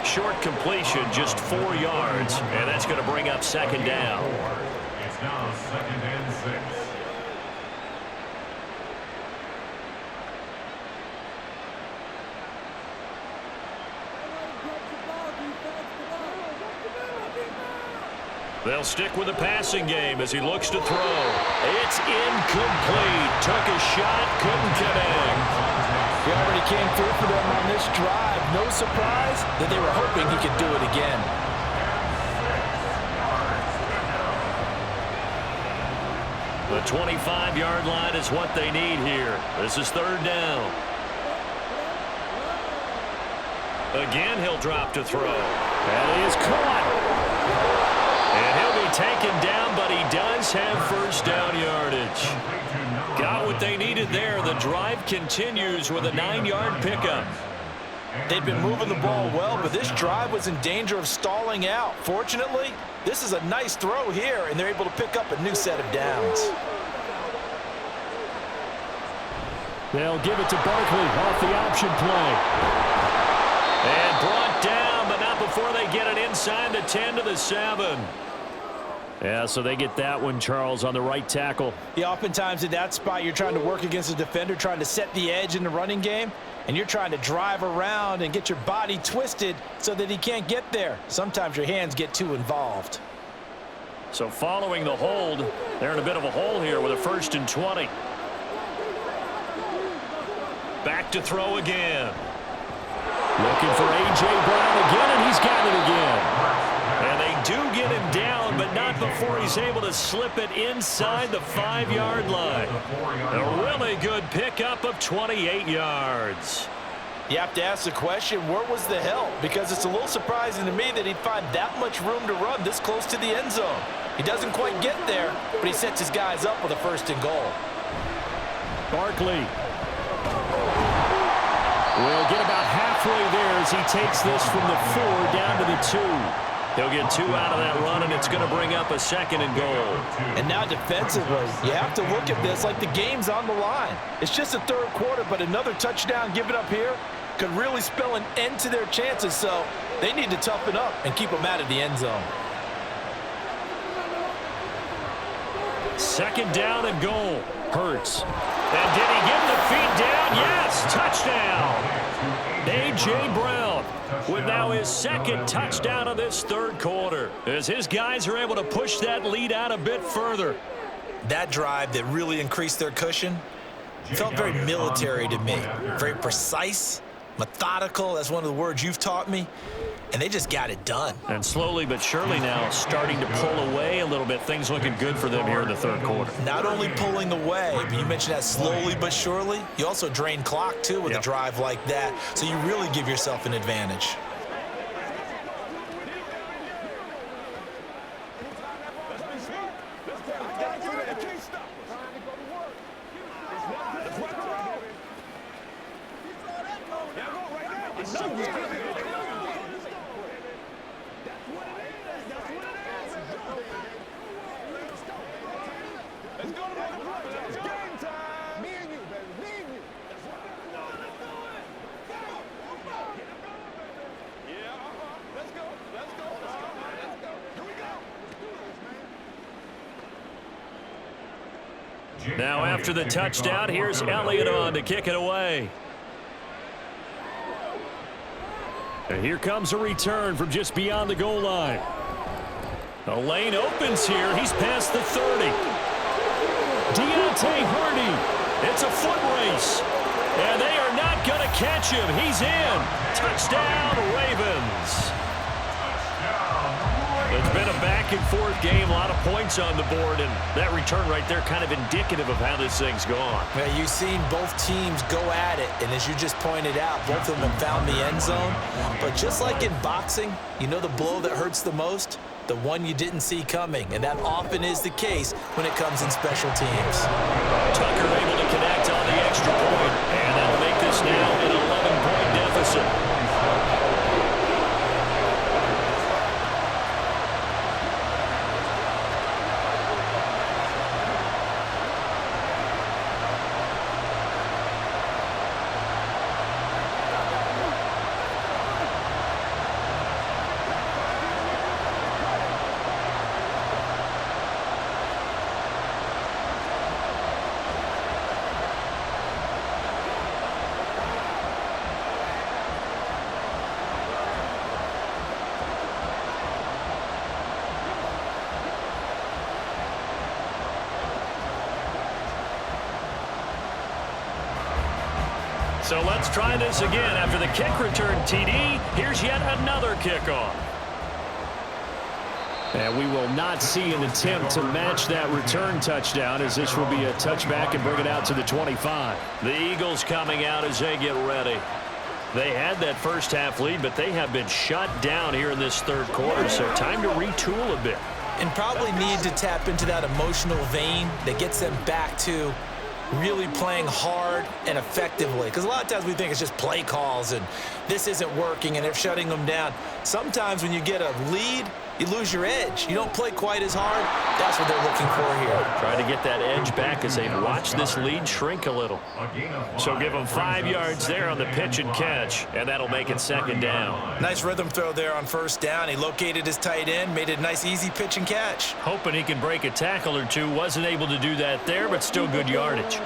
Short completion, just 4 yards, and that's going to bring up second down. It's now second and 6. They'll stick with the passing game as he looks to throw. It's incomplete. Took a shot, couldn't connect. He already came through for them on this drive. No surprise that they were hoping he could do it again. The 25-yard line is what they need here. This is third down. Again, he'll drop to throw. And he is caught. And he'll be taken down, but he does have first down yardage. Got what they needed there. The drive continues with a 9-yard pickup. They've been moving the ball well, but this drive was in danger of stalling out. Fortunately, this is a nice throw here, and they're able to pick up a new set of downs. They'll give it to Barkley off the option play. And brought down, but not before they get it inside the 10 to the 7. Yeah, so they get that one, Charles, on the right tackle. Yeah, oftentimes in that spot, you're trying to work against a defender, trying to set the edge in the running game, and you're trying to drive around and get your body twisted so that he can't get there. Sometimes your hands get too involved. So following the hold, they're in a bit of a hole here with a 1st and 20. Back to throw again. Looking for A.J. Brown again, and he's got it again. And they do get him down, but not before he's able to slip it inside the 5-yard line. A really good pickup of 28 yards. You have to ask the question, where was the help? Because it's a little surprising to me that he'd find that much room to run this close to the end zone. He doesn't quite get there, but he sets his guys up with a 1st and goal. Barkley will get about halfway there as he takes this from the 4 down to the 2. He'll get 2 out of that run, and it's going to bring up a 2nd and goal. And now defensively, you have to look at this like the game's on the line. It's just the 3rd quarter, but another touchdown given up here could really spell an end to their chances, so they need to toughen up and keep them out of the end zone. 2nd down and goal. Hurts. And did he get the feet down? Yes, touchdown. A.J. Brown with now his 2nd touchdown of this 3rd quarter as his guys are able to push that lead out a bit further. That drive that really increased their cushion felt very military to me. Very precise, methodical. That's one of the words you've taught me. And they just got it done. And slowly but surely now starting to pull away a little bit. Things looking good for them here in the 3rd quarter. Not only pulling away, but you mentioned that slowly but surely. You also drain clock, too, with a drive like that. So you really give yourself an advantage. Now after the touchdown, here's Elliott on to kick it away. And here comes a return from just beyond the goal line. The lane opens here. He's past the 30. Deontay Hardy. It's a foot race. And they are not going to catch him. He's in. Touchdown, Ravens. It's been a back-and-forth game, a lot of points on the board, and that return right there kind of indicative of how this thing's gone. Well, you've seen both teams go at it, and as you just pointed out, both of them have found the end zone. But just like in boxing, you know the blow that hurts the most? The one you didn't see coming, and that often is the case when it comes in special teams. Tucker able to connect on the extra point, and that'll make this now an 11-point deficit. So let's try this again. After the kick return TD, here's yet another kickoff. And we will not see an attempt to match that return touchdown, as this will be a touchback and bring it out to the 25. The Eagles coming out as they get ready. They had that first half lead, but they have been shut down here in this 3rd quarter, so time to retool a bit. And probably need to tap into that emotional vein that gets them back to really playing hard and effectively. Because a lot of times we think it's just play calls and this isn't working and they're shutting them down. Sometimes when you get a lead, you lose your edge. You don't play quite as hard. That's what they're looking for here. Trying to get that edge back as they watch this lead shrink a little. So give them 5 yards there on the pitch and catch, and that'll make it second down. Nice rhythm throw there on first down. He located his tight end, made it a nice, easy pitch and catch. Hoping he can break a tackle or two. Wasn't able to do that there, but still good yardage.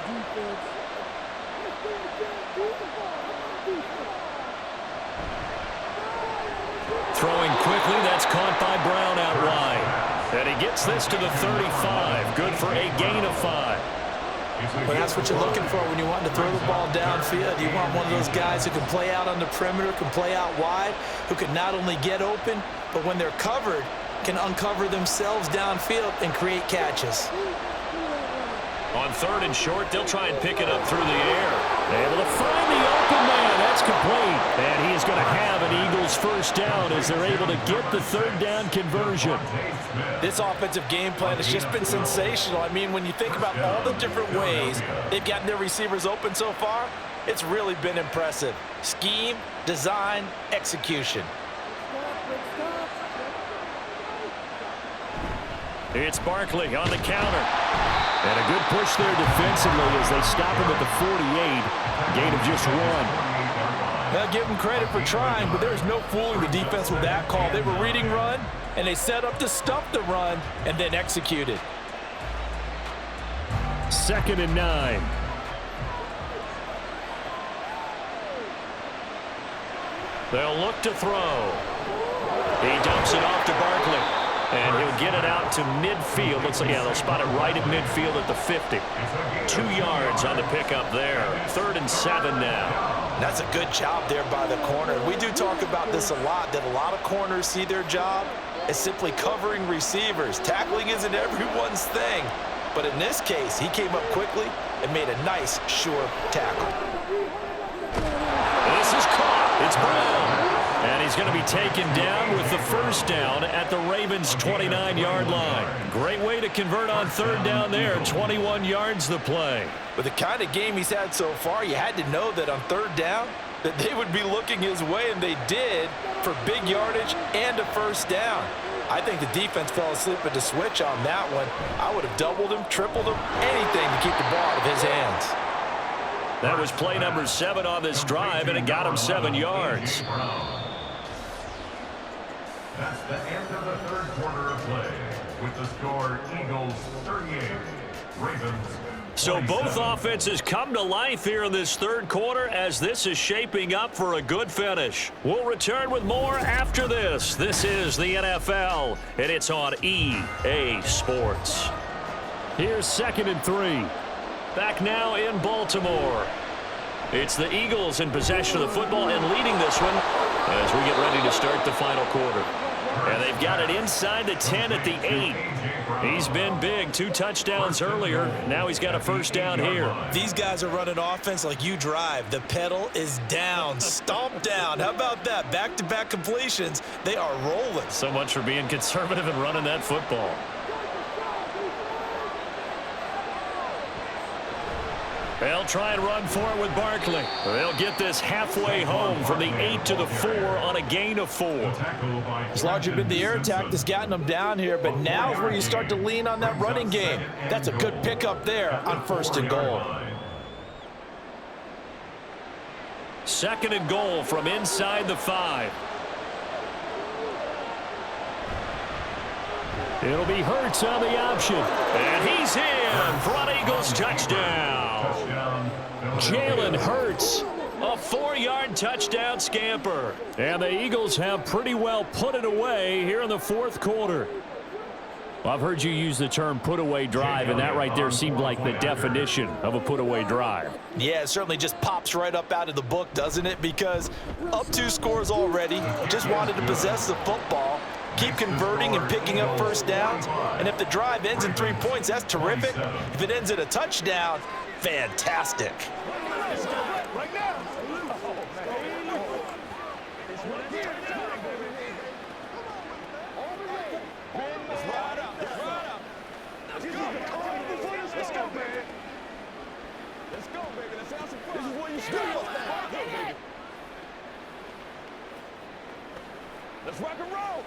Throwing quickly, that's caught by Brown out wide. And he gets this to the 35. Good for a gain of 5. Well, that's what you're looking for when you want to throw the ball downfield. You want one of those guys who can play out on the perimeter, can play out wide, who can not only get open, but when they're covered, can uncover themselves downfield and create catches. On 3rd and short, they'll try and pick it up through the air. Able to find the open man. That's complete. And he is going to have an Eagles first down as they're able to get the 3rd down conversion. This offensive game plan has just been sensational. I mean, when you think about all the different ways they've gotten their receivers open so far, it's really been impressive. Scheme, design, execution. It's Barkley on the counter. And a good push there defensively as they stop him at the 48. Gain of just 1. Now, give them credit for trying, but there's no fooling the defense with that call. They were reading run, and they set up to stop the run and then executed. 2nd and 9. They'll look to throw. He dumps it off to Barkley. And he'll get it out to midfield. Looks like, yeah, they'll spot it right at midfield at the 50. 2 yards on the pickup there. 3rd and 7 now. That's a good job there by the corner. We do talk about this a lot, that a lot of corners see their job as simply covering receivers. Tackling isn't everyone's thing. But in this case, he came up quickly and made a nice, sure tackle. This is caught. It's Brown. And he's going to be taken down with the first down at the Ravens' 29-yard line. Great way to convert on 3rd down there. 21 yards the play. With the kind of game he's had so far, you had to know that on 3rd down that they would be looking his way, and they did, for big yardage and a first down. I think the defense fell asleep at the switch on that one. I would have doubled him, tripled him, anything to keep the ball out of his hands. That was play number 7 on this drive, and it got him 7 yards. That's the end of the 3rd quarter of play. With the score, Eagles 38, Ravens. So both offenses come to life here in this 3rd quarter as this is shaping up for a good finish. We'll return with more after this. This is the NFL, and it's on EA Sports. Here's 2nd and 3. Back now in Baltimore. It's the Eagles in possession of the football and leading this one as we get ready to start the final quarter. And they've got it inside the 10 at the 8. He's been big. 2 touchdowns earlier. Now he's got a first down here. These guys are running offense like you drive. The pedal is down, stomp down. How about that? Back-to-back completions. They are rolling. So much for being conservative and running that football. They'll try and run for it with Barkley. They'll get this halfway home from the 8 to the 4 on a gain of 4. It's largely been the air attack that's gotten them down here, but now is where you start to lean on that running game. That's a good pickup there on 1st and goal. 2nd and goal from inside the 5. It'll be Hurts on the option. And he's in for an Eagles touchdown. Jalen Hurts, a 4-yard touchdown scamper. And the Eagles have pretty well put it away here in the 4th quarter. Well, I've heard you use the term put-away drive, and that right there seemed like the definition of a put-away drive. Yeah, it certainly just pops right up out of the book, doesn't it? Because up 2 scores already, just wanted to possess the football, keep converting and picking up first downs. And if the drive ends in 3 points, that's terrific. If it ends in a touchdown, fantastic. Let's rock and roll.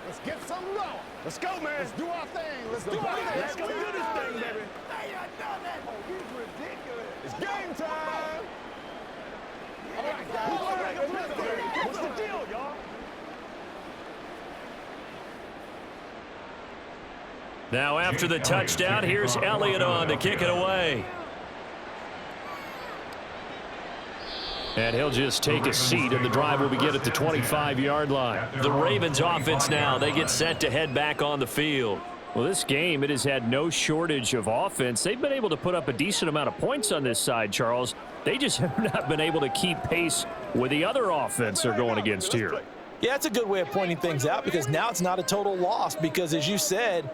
Let's get some going. Let's go, man. Let's do our thing. Let's do our thing. Let's go do this thing, baby. Hey, you done that. Oh, he's ridiculous. It's game time. All right, guys. What's the deal, y'all? Now after the touchdown, here's Elliott on to kick it away. And he'll just take a seat, and the drive will begin at the 25-yard line. The Ravens offense now, they get set to head back on the field. Well, this game, it has had no shortage of offense. They've been able to put up a decent amount of points on this side, Charles. They just have not been able to keep pace with the other offense they're going against here. Yeah, that's a good way of pointing things out, because now it's not a total loss, because as you said,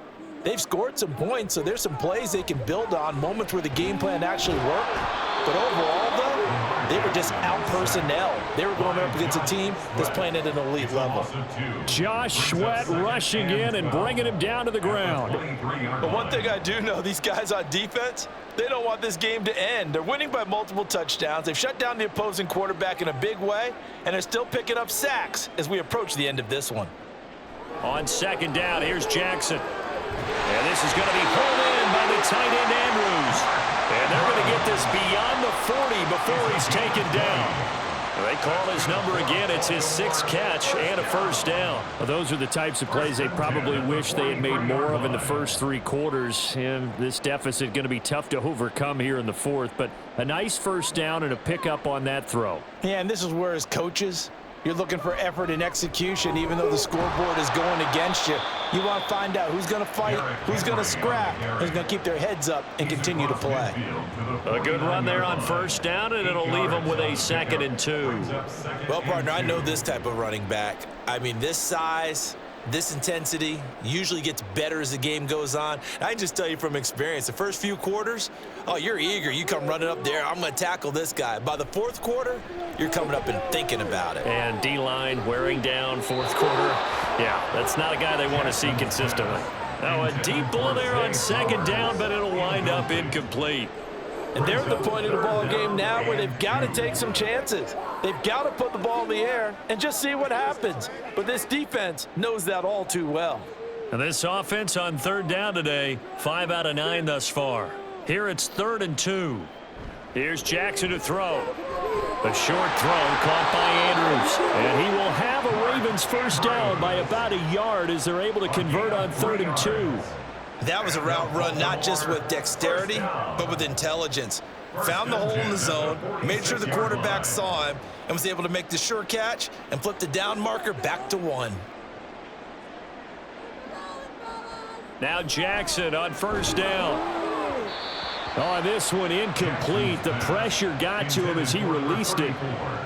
they've scored some points, so there's some plays they can build on, moments where the game plan actually worked. But overall, though, they were just out personnel. They were going up against a team that's playing at an elite level. Josh Sweat rushing in and bringing him down to the ground. But one thing I do know, these guys on defense, they don't want this game to end. They're winning by multiple touchdowns. They've shut down the opposing quarterback in a big way, and they're still picking up sacks as we approach the end of this one. On second down, here's Jackson. And this is going to be pulled in by the tight end Andrews. And they're going to get this beyond the 40 before he's taken down. They call his number again. It's his 6th catch and a first down. Well, those are the types of plays they probably wish they had made more of in the first 3 quarters. And this deficit going to be tough to overcome here in the 4th. But a nice first down and a pickup on that throw. Yeah, and this is where as coaches, you're looking for effort and execution, even though the scoreboard is going against you. You want to find out who's going to fight, who's going to scrap, who's going to keep their heads up and continue to play. A good run there on first down, and it'll leave them with a 2nd and 2. Well, partner, I know this type of running back. I mean, this size, this intensity usually gets better as the game goes on. I can just tell you from experience, the first few quarters, oh, you're eager. You come running up there, I'm going to tackle this guy. By the 4th quarter, you're coming up and thinking about it. And D-line wearing down 4th quarter. Yeah, that's not a guy they want to see consistently. Now a deep ball there on second down, but it'll wind up incomplete. And they're at the point of the ball game now where they've got to take some chances. They've got to put the ball in the air and just see what happens. But this defense knows that all too well. And this offense on third down today, 5 out of 9 thus far. Here it's 3rd and 2. Here's Jackson to throw. A short throw caught by Andrews. And he will have a Ravens first down by about a yard as they're able to convert on 3rd and 2. That was a route run not just with dexterity, but with intelligence. Found the hole in the zone, made sure the quarterback saw him, and was able to make the sure catch and flip the down marker back to 1. Now Jackson on first down. On this one, incomplete. The pressure got to him as he released it,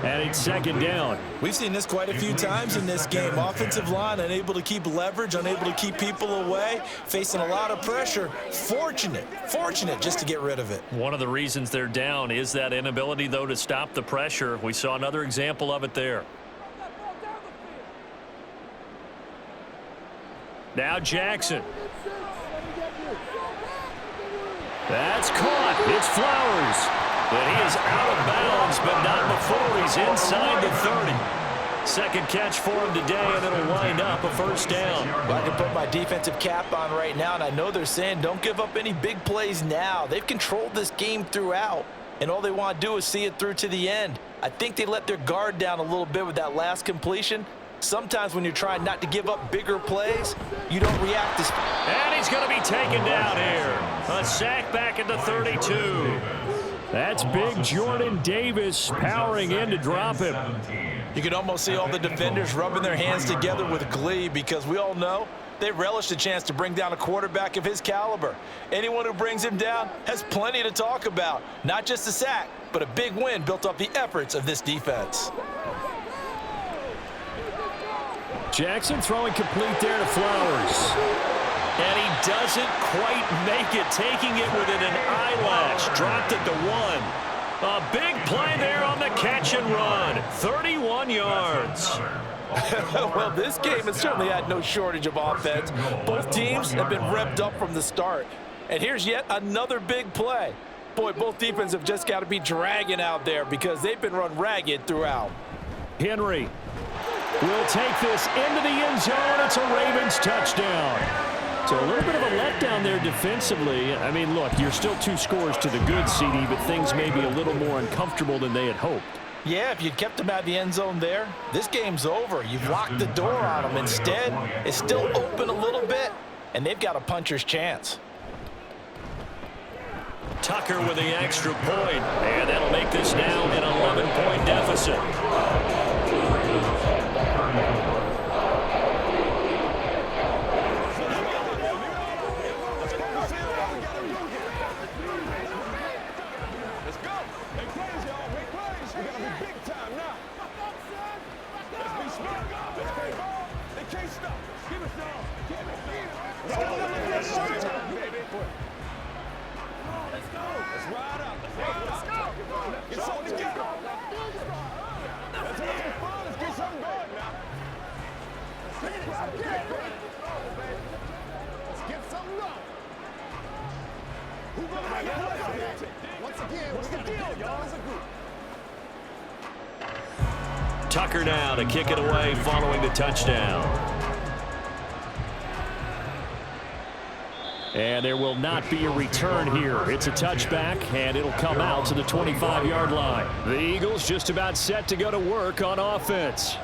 and it's 2nd down. We've seen this quite a few times in this game. Offensive line unable to keep leverage, unable to keep people away, facing a lot of pressure. Fortunate just to get rid of it. One of the reasons they're down is that inability, though, to stop the pressure. We saw another example of it there. Now Jackson. That's caught. It's Flowers. But he is out of bounds, but not before he's inside the 30. 2nd catch for him today, and it'll wind up a first down. Well, I can put my defensive cap on right now, and I know they're saying don't give up any big plays now. They've controlled this game throughout, and all they want to do is see it through to the end. I think they let their guard down a little bit with that last completion. Sometimes when you're trying not to give up bigger plays, you don't react as fast. And he's going to be taken down here. A sack back at the 32. That's big Jordan Davis powering in to drop him. You can almost see all the defenders rubbing their hands together with glee, because we all know they relish the chance to bring down a quarterback of his caliber. Anyone who brings him down has plenty to talk about. Not just a sack, but a big win built off the efforts of this defense. Jackson throwing complete there to Flowers. And he doesn't quite make it, taking it within an eyelash. Dropped it to 1. A big play there on the catch and run. 31 yards. Well, this game has certainly had no shortage of offense. Both teams have been revved up from the start. And here's yet another big play. Boy, both defenses have just got to be dragging out there because they've been run ragged throughout. Henry. will take this into the end zone. It's a Ravens touchdown. So a little bit of a letdown there defensively. I mean, look, you're still 2 scores to the good, CD, but things may be a little more uncomfortable than they had hoped. Yeah, if you'd kept them at the end zone there, this game's over. You've locked the door on them. Instead, it's still open a little bit, and they've got a puncher's chance. Tucker with the extra point, and that'll make this now an 11-point deficit. Tucker now to kick it away following the touchdown. And there will not be a return here. It's a touchback, and it'll come out to the 25-yard line. The Eagles just about set to go to work on offense.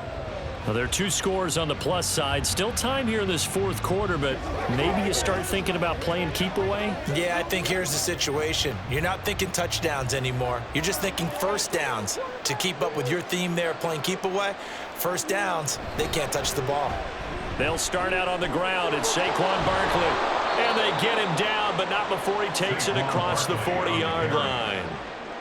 Well, there are 2 scores on the plus side. Still time here in this 4th quarter, but maybe you start thinking about playing keep away? Yeah, I think here's the situation. You're not thinking touchdowns anymore. You're just thinking first downs. To keep up with your theme there, playing keep away, first downs, they can't touch the ball. They'll start out on the ground. It's Saquon Barkley. And they get him down, but not before he takes it across the 40-yard line.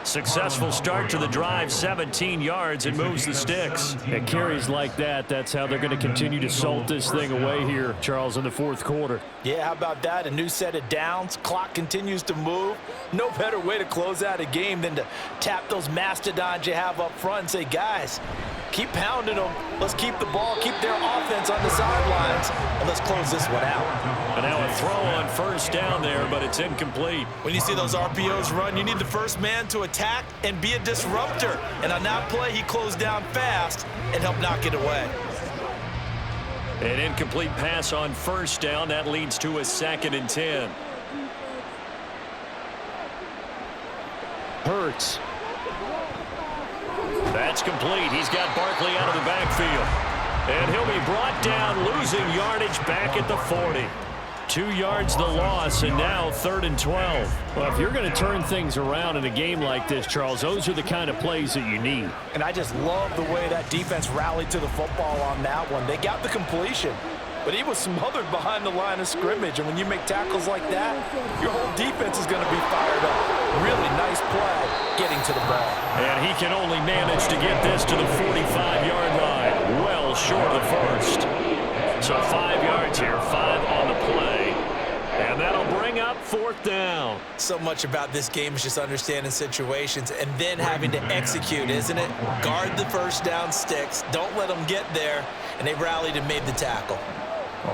Successful start to the drive, 17 yards, and moves the sticks. At carries like that, that's how they're going to continue to salt this thing away here, Charles, in the 4th quarter. Yeah, how about that? A new set of downs. Clock continues to move. No better way to close out a game than to tap those mastodons you have up front and say, guys, keep pounding them. Let's keep the ball, keep their offense on the sidelines, and let's close this one out. And now a throw on first down there, but it's incomplete. When you see those RPOs run, you need the first man to attack and be a disruptor. And on that play, he closed down fast and helped knock it away. An incomplete pass on first down. That leads to a 2nd and 10. Hurts. That's complete. He's got Barkley out of the backfield. And he'll be brought down, losing yardage back at the 40. 2 yards the loss, and now 3rd and 12. Well, if you're going to turn things around in a game like this, Charles, those are the kind of plays that you need. And I just love the way that defense rallied to the football on that one. They got the completion, but he was smothered behind the line of scrimmage. And when you make tackles like that, your whole defense is going to be fired up. Really nice play getting to the ball. And he can only manage to get this to the 45-yard line, well short of the first. So 5 yards here, 5 on the play. And that'll bring up 4th down. So much about this game is just understanding situations and then having to execute, isn't it? Guard the first down sticks. Don't let them get there. And they rallied and made the tackle.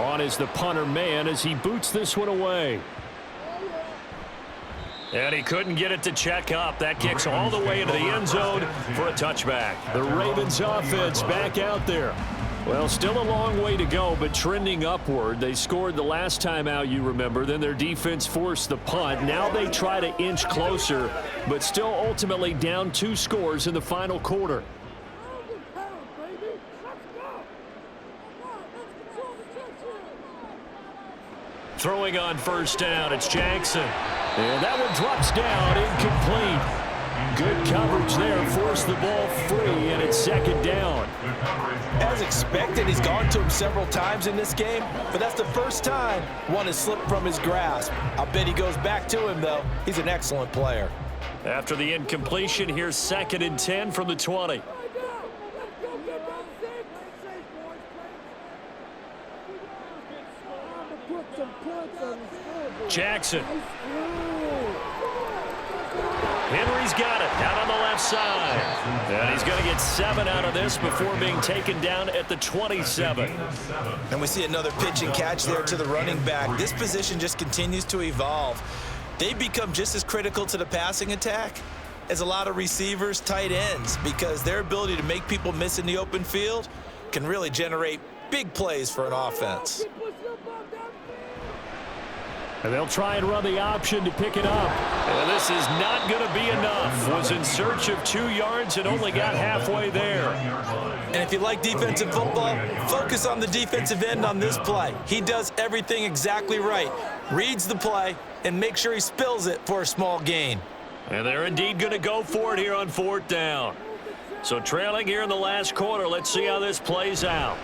On is the punter man as he boots this one away. And he couldn't get it to check up. That kicks all the way into the end zone for a touchback. The Ravens offense back out there. Well, still a long way to go, but trending upward. They scored the last time out, you remember. Then their defense forced the punt. Now they try to inch closer, but still ultimately down 2 scores in the final quarter. Throwing on first down, it's Jackson. And that one drops down, incomplete. Good coverage there, forced the ball free, and it's 2nd down. As expected, he's gone to him several times in this game, but that's the first time one has slipped from his grasp. I bet he goes back to him, though. He's an excellent player. After the incompletion, here's 2nd and 10 from the 20. Jackson. Henry's got it out on the left side. And he's going to get 7 out of this before being taken down at the 27. And we see another pitch and catch there to the running back. This position just continues to evolve. They become just as critical to the passing attack as a lot of receivers, tight ends, because their ability to make people miss in the open field can really generate big plays for an offense. And they'll try and run the option to pick it up. And this is not going to be enough. Was in search of 2 yards and only got halfway there. And if you like defensive football, focus on the defensive end on this play. He does everything exactly right. Reads the play and make sure he spills it for a small gain. And they're indeed going to go for it here on 4th down. So trailing here in the last quarter. Let's see how this plays out.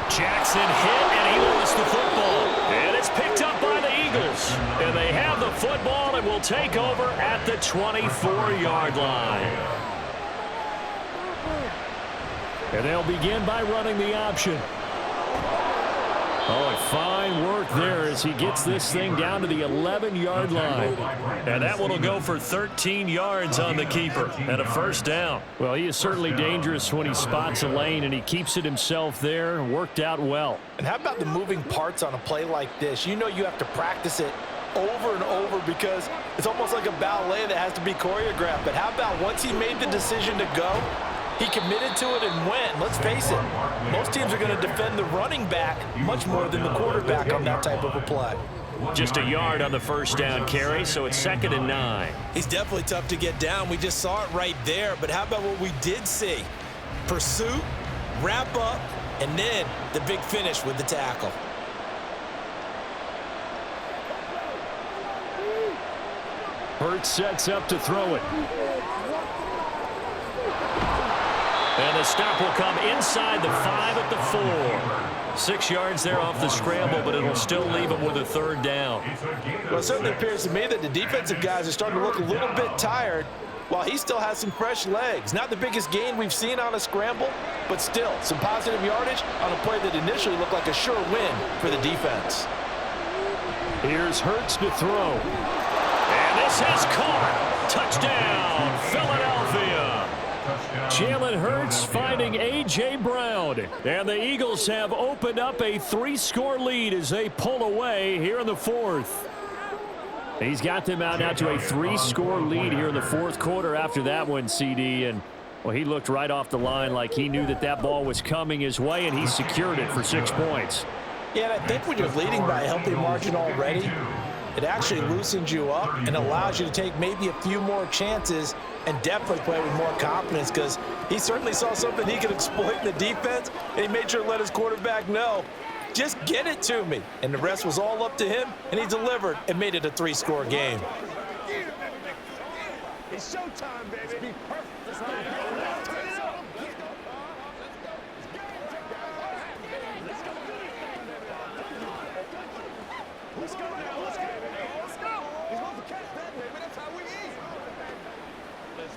Jackson hit, and he lost the football. And it's picked up by the Eagles. And they have the football and will take over at the 24-yard line. And they'll begin by running the option. Oh, and fine work there as he gets this thing down to the 11-yard line. And that one will go for 13 yards on the keeper and a 1st down. Well, he is certainly dangerous when he spots a lane, and he keeps it himself there. Worked out well. And how about the moving parts on a play like this? You know you have to practice it over and over because it's almost like a ballet that has to be choreographed. But how about once he made the decision to go, he committed to it and went. Let's face it, most teams are going to defend the running back much more than the quarterback on that type of a play. Just a yard on the 1st down carry, so it's 2nd and 9. He's definitely tough to get down. We just saw it right there. But how about what we did see? Pursuit, wrap up, and then the big finish with the tackle. Hurts sets up to throw it. And the stop will come inside the 5 at the 4. 6 yards there off the scramble, but it'll still leave him with a 3rd down. Well, it certainly appears to me that the defensive guys are starting to look a little bit tired while he still has some fresh legs. Not the biggest gain we've seen on a scramble, but still some positive yardage on a play that initially looked like a sure win for the defense. Here's Hurts to throw. And this is caught. Touchdown, Philadelphia. Jalen Hurts finding A.J. Brown. And the Eagles have opened up a 3-score lead as they pull away here in the 4th. He's got them out now to a 3-score lead here in the 4th quarter after that one, CD. And, well, he looked right off the line like he knew that that ball was coming his way, and he secured it for 6 points. Yeah, and I think when you're leading by a healthy margin already, it actually loosens you up and allows you to take maybe a few more chances and definitely play with more confidence because he certainly saw something he could exploit in the defense, and he made sure to let his quarterback know, just get it to me. And the rest was all up to him, and he delivered and made it a 3-score game. It's showtime, baby. Let's go. Let's go. He's supposed to catch that, baby. That's how we eat.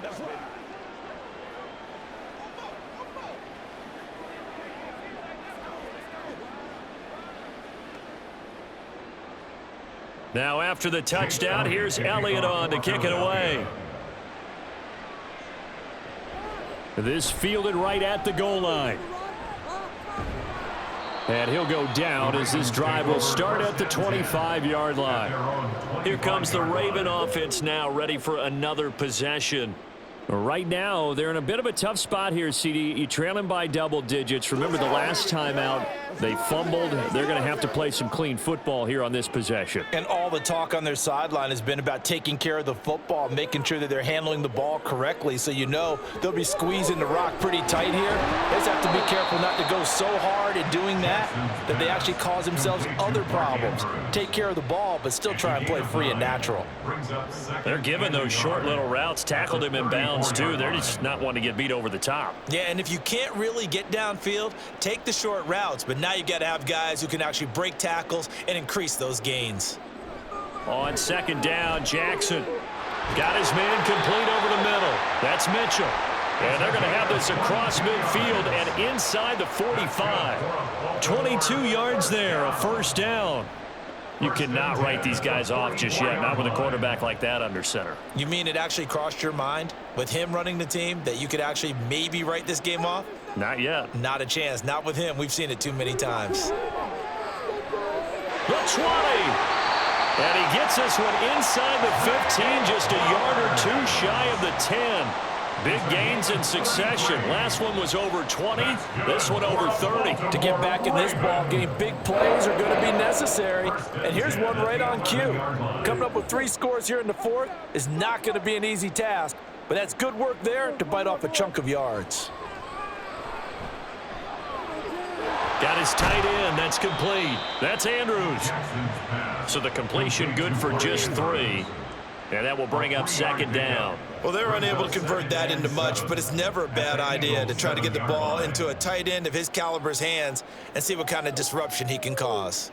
That's right. Now after the touchdown, here's Elliott on to kick it away. This fielded right at the goal line. And he'll go down as this drive will start at the 25-yard line. Here comes the Raven offense now, ready for another possession. Right now, they're in a bit of a tough spot here, CD. You trail them by double digits. Remember the last time out, they fumbled. They're going to have to play some clean football here on this possession. And all the talk on their sideline has been about taking care of the football, making sure that they're handling the ball correctly. So you know they'll be squeezing the rock pretty tight here. They just have to be careful not to go so hard in doing that that they actually cause themselves other problems. Take care of the ball, but still try and play free and natural. They're giving those short little routes, tackled him in bounds too. They're just not wanting to get beat over the top. Yeah, and if you can't really get downfield, take the short routes. But now you got to have guys who can actually break tackles and increase those gains. On 2nd down, Jackson got his man complete over the middle. That's Mitchell. And they're going to have this across midfield and inside the 45. 22 yards there, a 1st down. You cannot write these guys off just yet, not with a quarterback like that under center. You mean it actually crossed your mind with him running the team that you could actually maybe write this game off? Not yet. Not a chance. Not with him. We've seen it too many times. The 20. And he gets this one inside the 15, just a yard or two shy of the 10. Big gains in succession. Last one was over 20. This one over 30. To get back in this ball game, big plays are going to be necessary. And here's one right on cue. Coming up with 3 scores here in the fourth is not going to be an easy task. But that's good work there to bite off a chunk of yards. Got his tight end. That's complete. That's Andrews. So the completion good for just 3. And that will bring up second down. Well, they were unable to convert that into much, but it's never a bad idea to try to get the ball into a tight end of his caliber's hands and see what kind of disruption he can cause.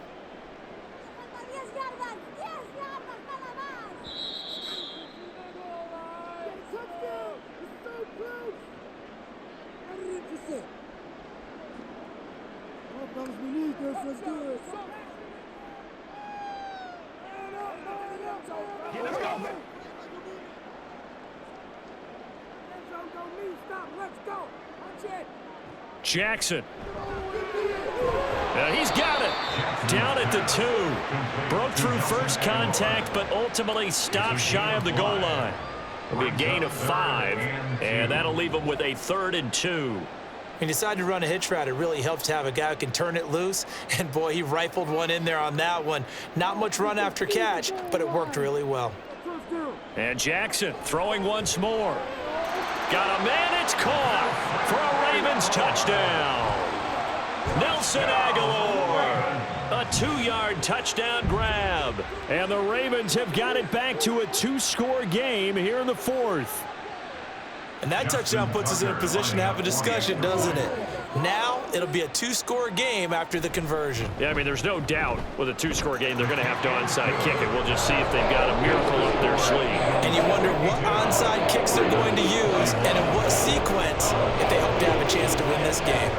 Jackson. He's got it. Down at the 2. Broke through first contact, but ultimately stopped shy of the goal line. It'll be a gain of 5, and that'll leave him with a 3rd and 2. He decided to run a hitch route. It really helps to have a guy who can turn it loose. And, boy, he rifled one in there on that one. Not much run after catch, but it worked really well. And Jackson throwing once more. Got a man, it's caught for a Ravens touchdown. Nelson Aguilar, a 2-yard touchdown grab. And the Ravens have got it back to a 2-score game here in the 4th. And that touchdown puts us in a position to have a discussion, doesn't it? Now it'll be a 2-score game after the conversion. Yeah, I mean, there's no doubt with a 2-score game they're going to have to onside kick it. We'll just see if they've got a miracle up their sleeve. And you wonder what onside kicks they're going to use and in what sequence if they hope to have a chance to win this game.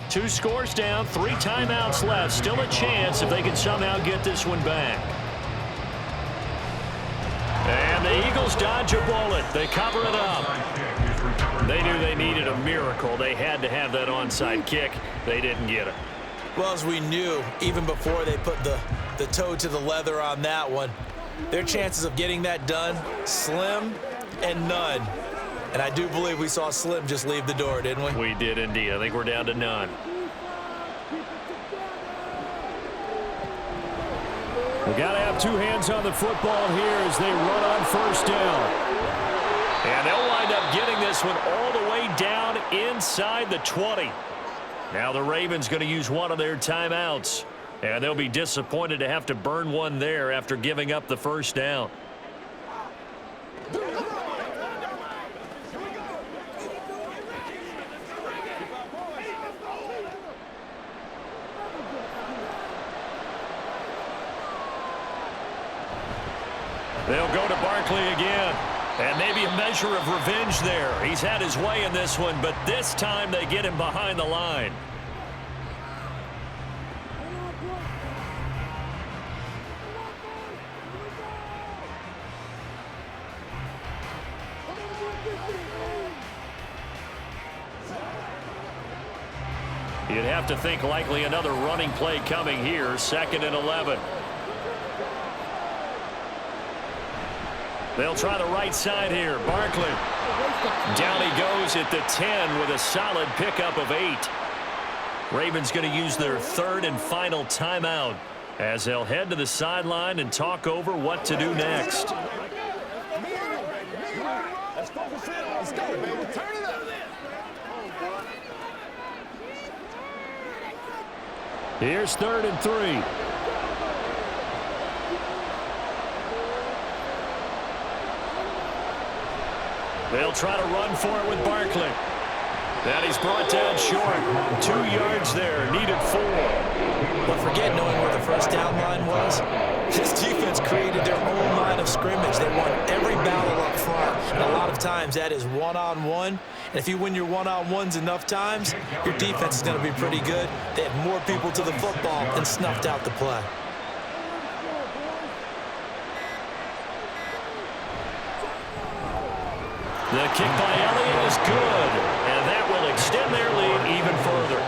Two scores down, 3 timeouts left. Still a chance if they can somehow get this one back. And the Eagles dodge a bullet. They cover it up. They knew they needed a miracle. They had to have that onside kick. They didn't get it. Well, as we knew, even before they put the toe to the leather on that one, their chances of getting that done, slim and none. And I do believe we saw Slim just leave the door, didn't we? We did indeed. I think we're down to none. We got to have 2 hands on the football here as they run on first down. And they'll wind up getting this one all the way down inside the 20. Now the Ravens going to use one of their timeouts. And they'll be disappointed to have to burn one there after giving up the first down. They'll go to Barkley again. And maybe a measure of revenge there. He's had his way in this one, but this time they get him behind the line. You'd have to think likely another running play coming here. 2nd and 11. They'll try the right side here. Barkley. Down he goes at the 10 with a solid pickup of 8. Ravens going to use their 3rd and final timeout as they'll head to the sideline and talk over what to do next. Here's 3rd and 3. They'll try to run for it with Barkley. And he's brought down short. 2 yards there, needed 4. But forget knowing where the first down line was. This defense created their own line of scrimmage. They won every battle up front. And a lot of times that is one-on-one. And if you win your one-on-ones enough times, your defense is going to be pretty good. They had more people to the football and snuffed out the play. The kick by Elliott is good, and that will extend their lead even further.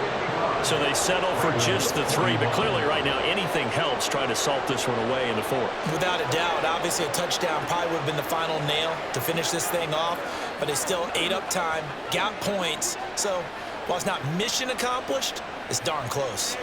So they settle for just the 3, but clearly right now anything helps trying to salt this one away in the 4th. Without a doubt, obviously a touchdown probably would have been the final nail to finish this thing off, but they still ate up time, got points. So while it's not mission accomplished, it's darn close.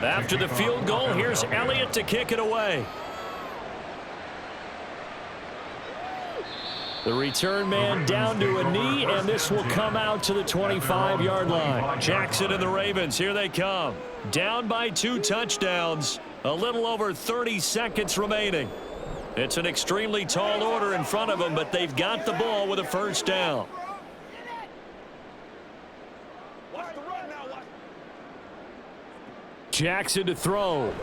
After the field goal, here's Elliott to kick it away. The return man down to a knee, and this will come out to the 25-yard line. Jackson and the Ravens, here they come. Down by 2 touchdowns. A little over 30 seconds remaining. It's an extremely tall order in front of them, but they've got the ball with a first down. Jackson to throw.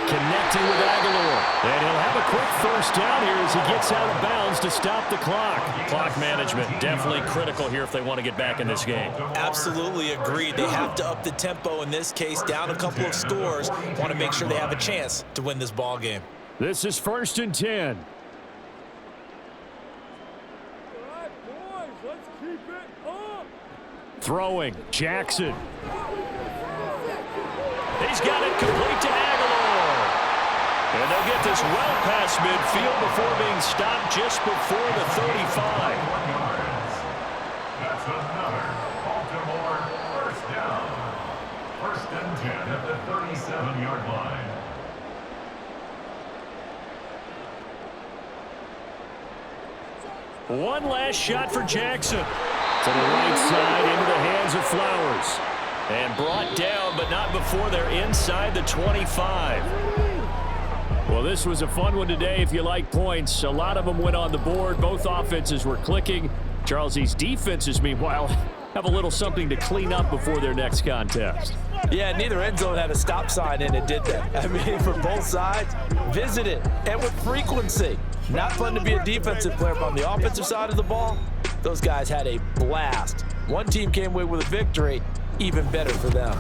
Connecting with Aguilar. And he'll have a quick first down here as he gets out of bounds to stop the clock. Clock management definitely critical here if they want to get back in this game. Absolutely agreed. They have to up the tempo in this case, down a couple of scores. Want to make sure they have a chance to win this ball game. This is 1st and 10. Throwing, Jackson. He's got it complete to Aguilar. And they'll get this well past midfield before being stopped just before the 35. That's another Baltimore first down. 1st and 10 at the 37-yard line. One last shot for Jackson. To the right side into the hands of Flowers. And brought down, but not before they're inside the 25. Well, this was a fun one today if you like points. A lot of them went on the board. Both offenses were clicking. Charles, these defenses, meanwhile, have a little something to clean up before their next contest. Yeah, neither end zone had a stop sign in it, did they? I mean, for both sides, visit it, and with frequency. Not fun to be a defensive player, but on the offensive side of the ball, those guys had a blast. One team came away with a victory, even better for them.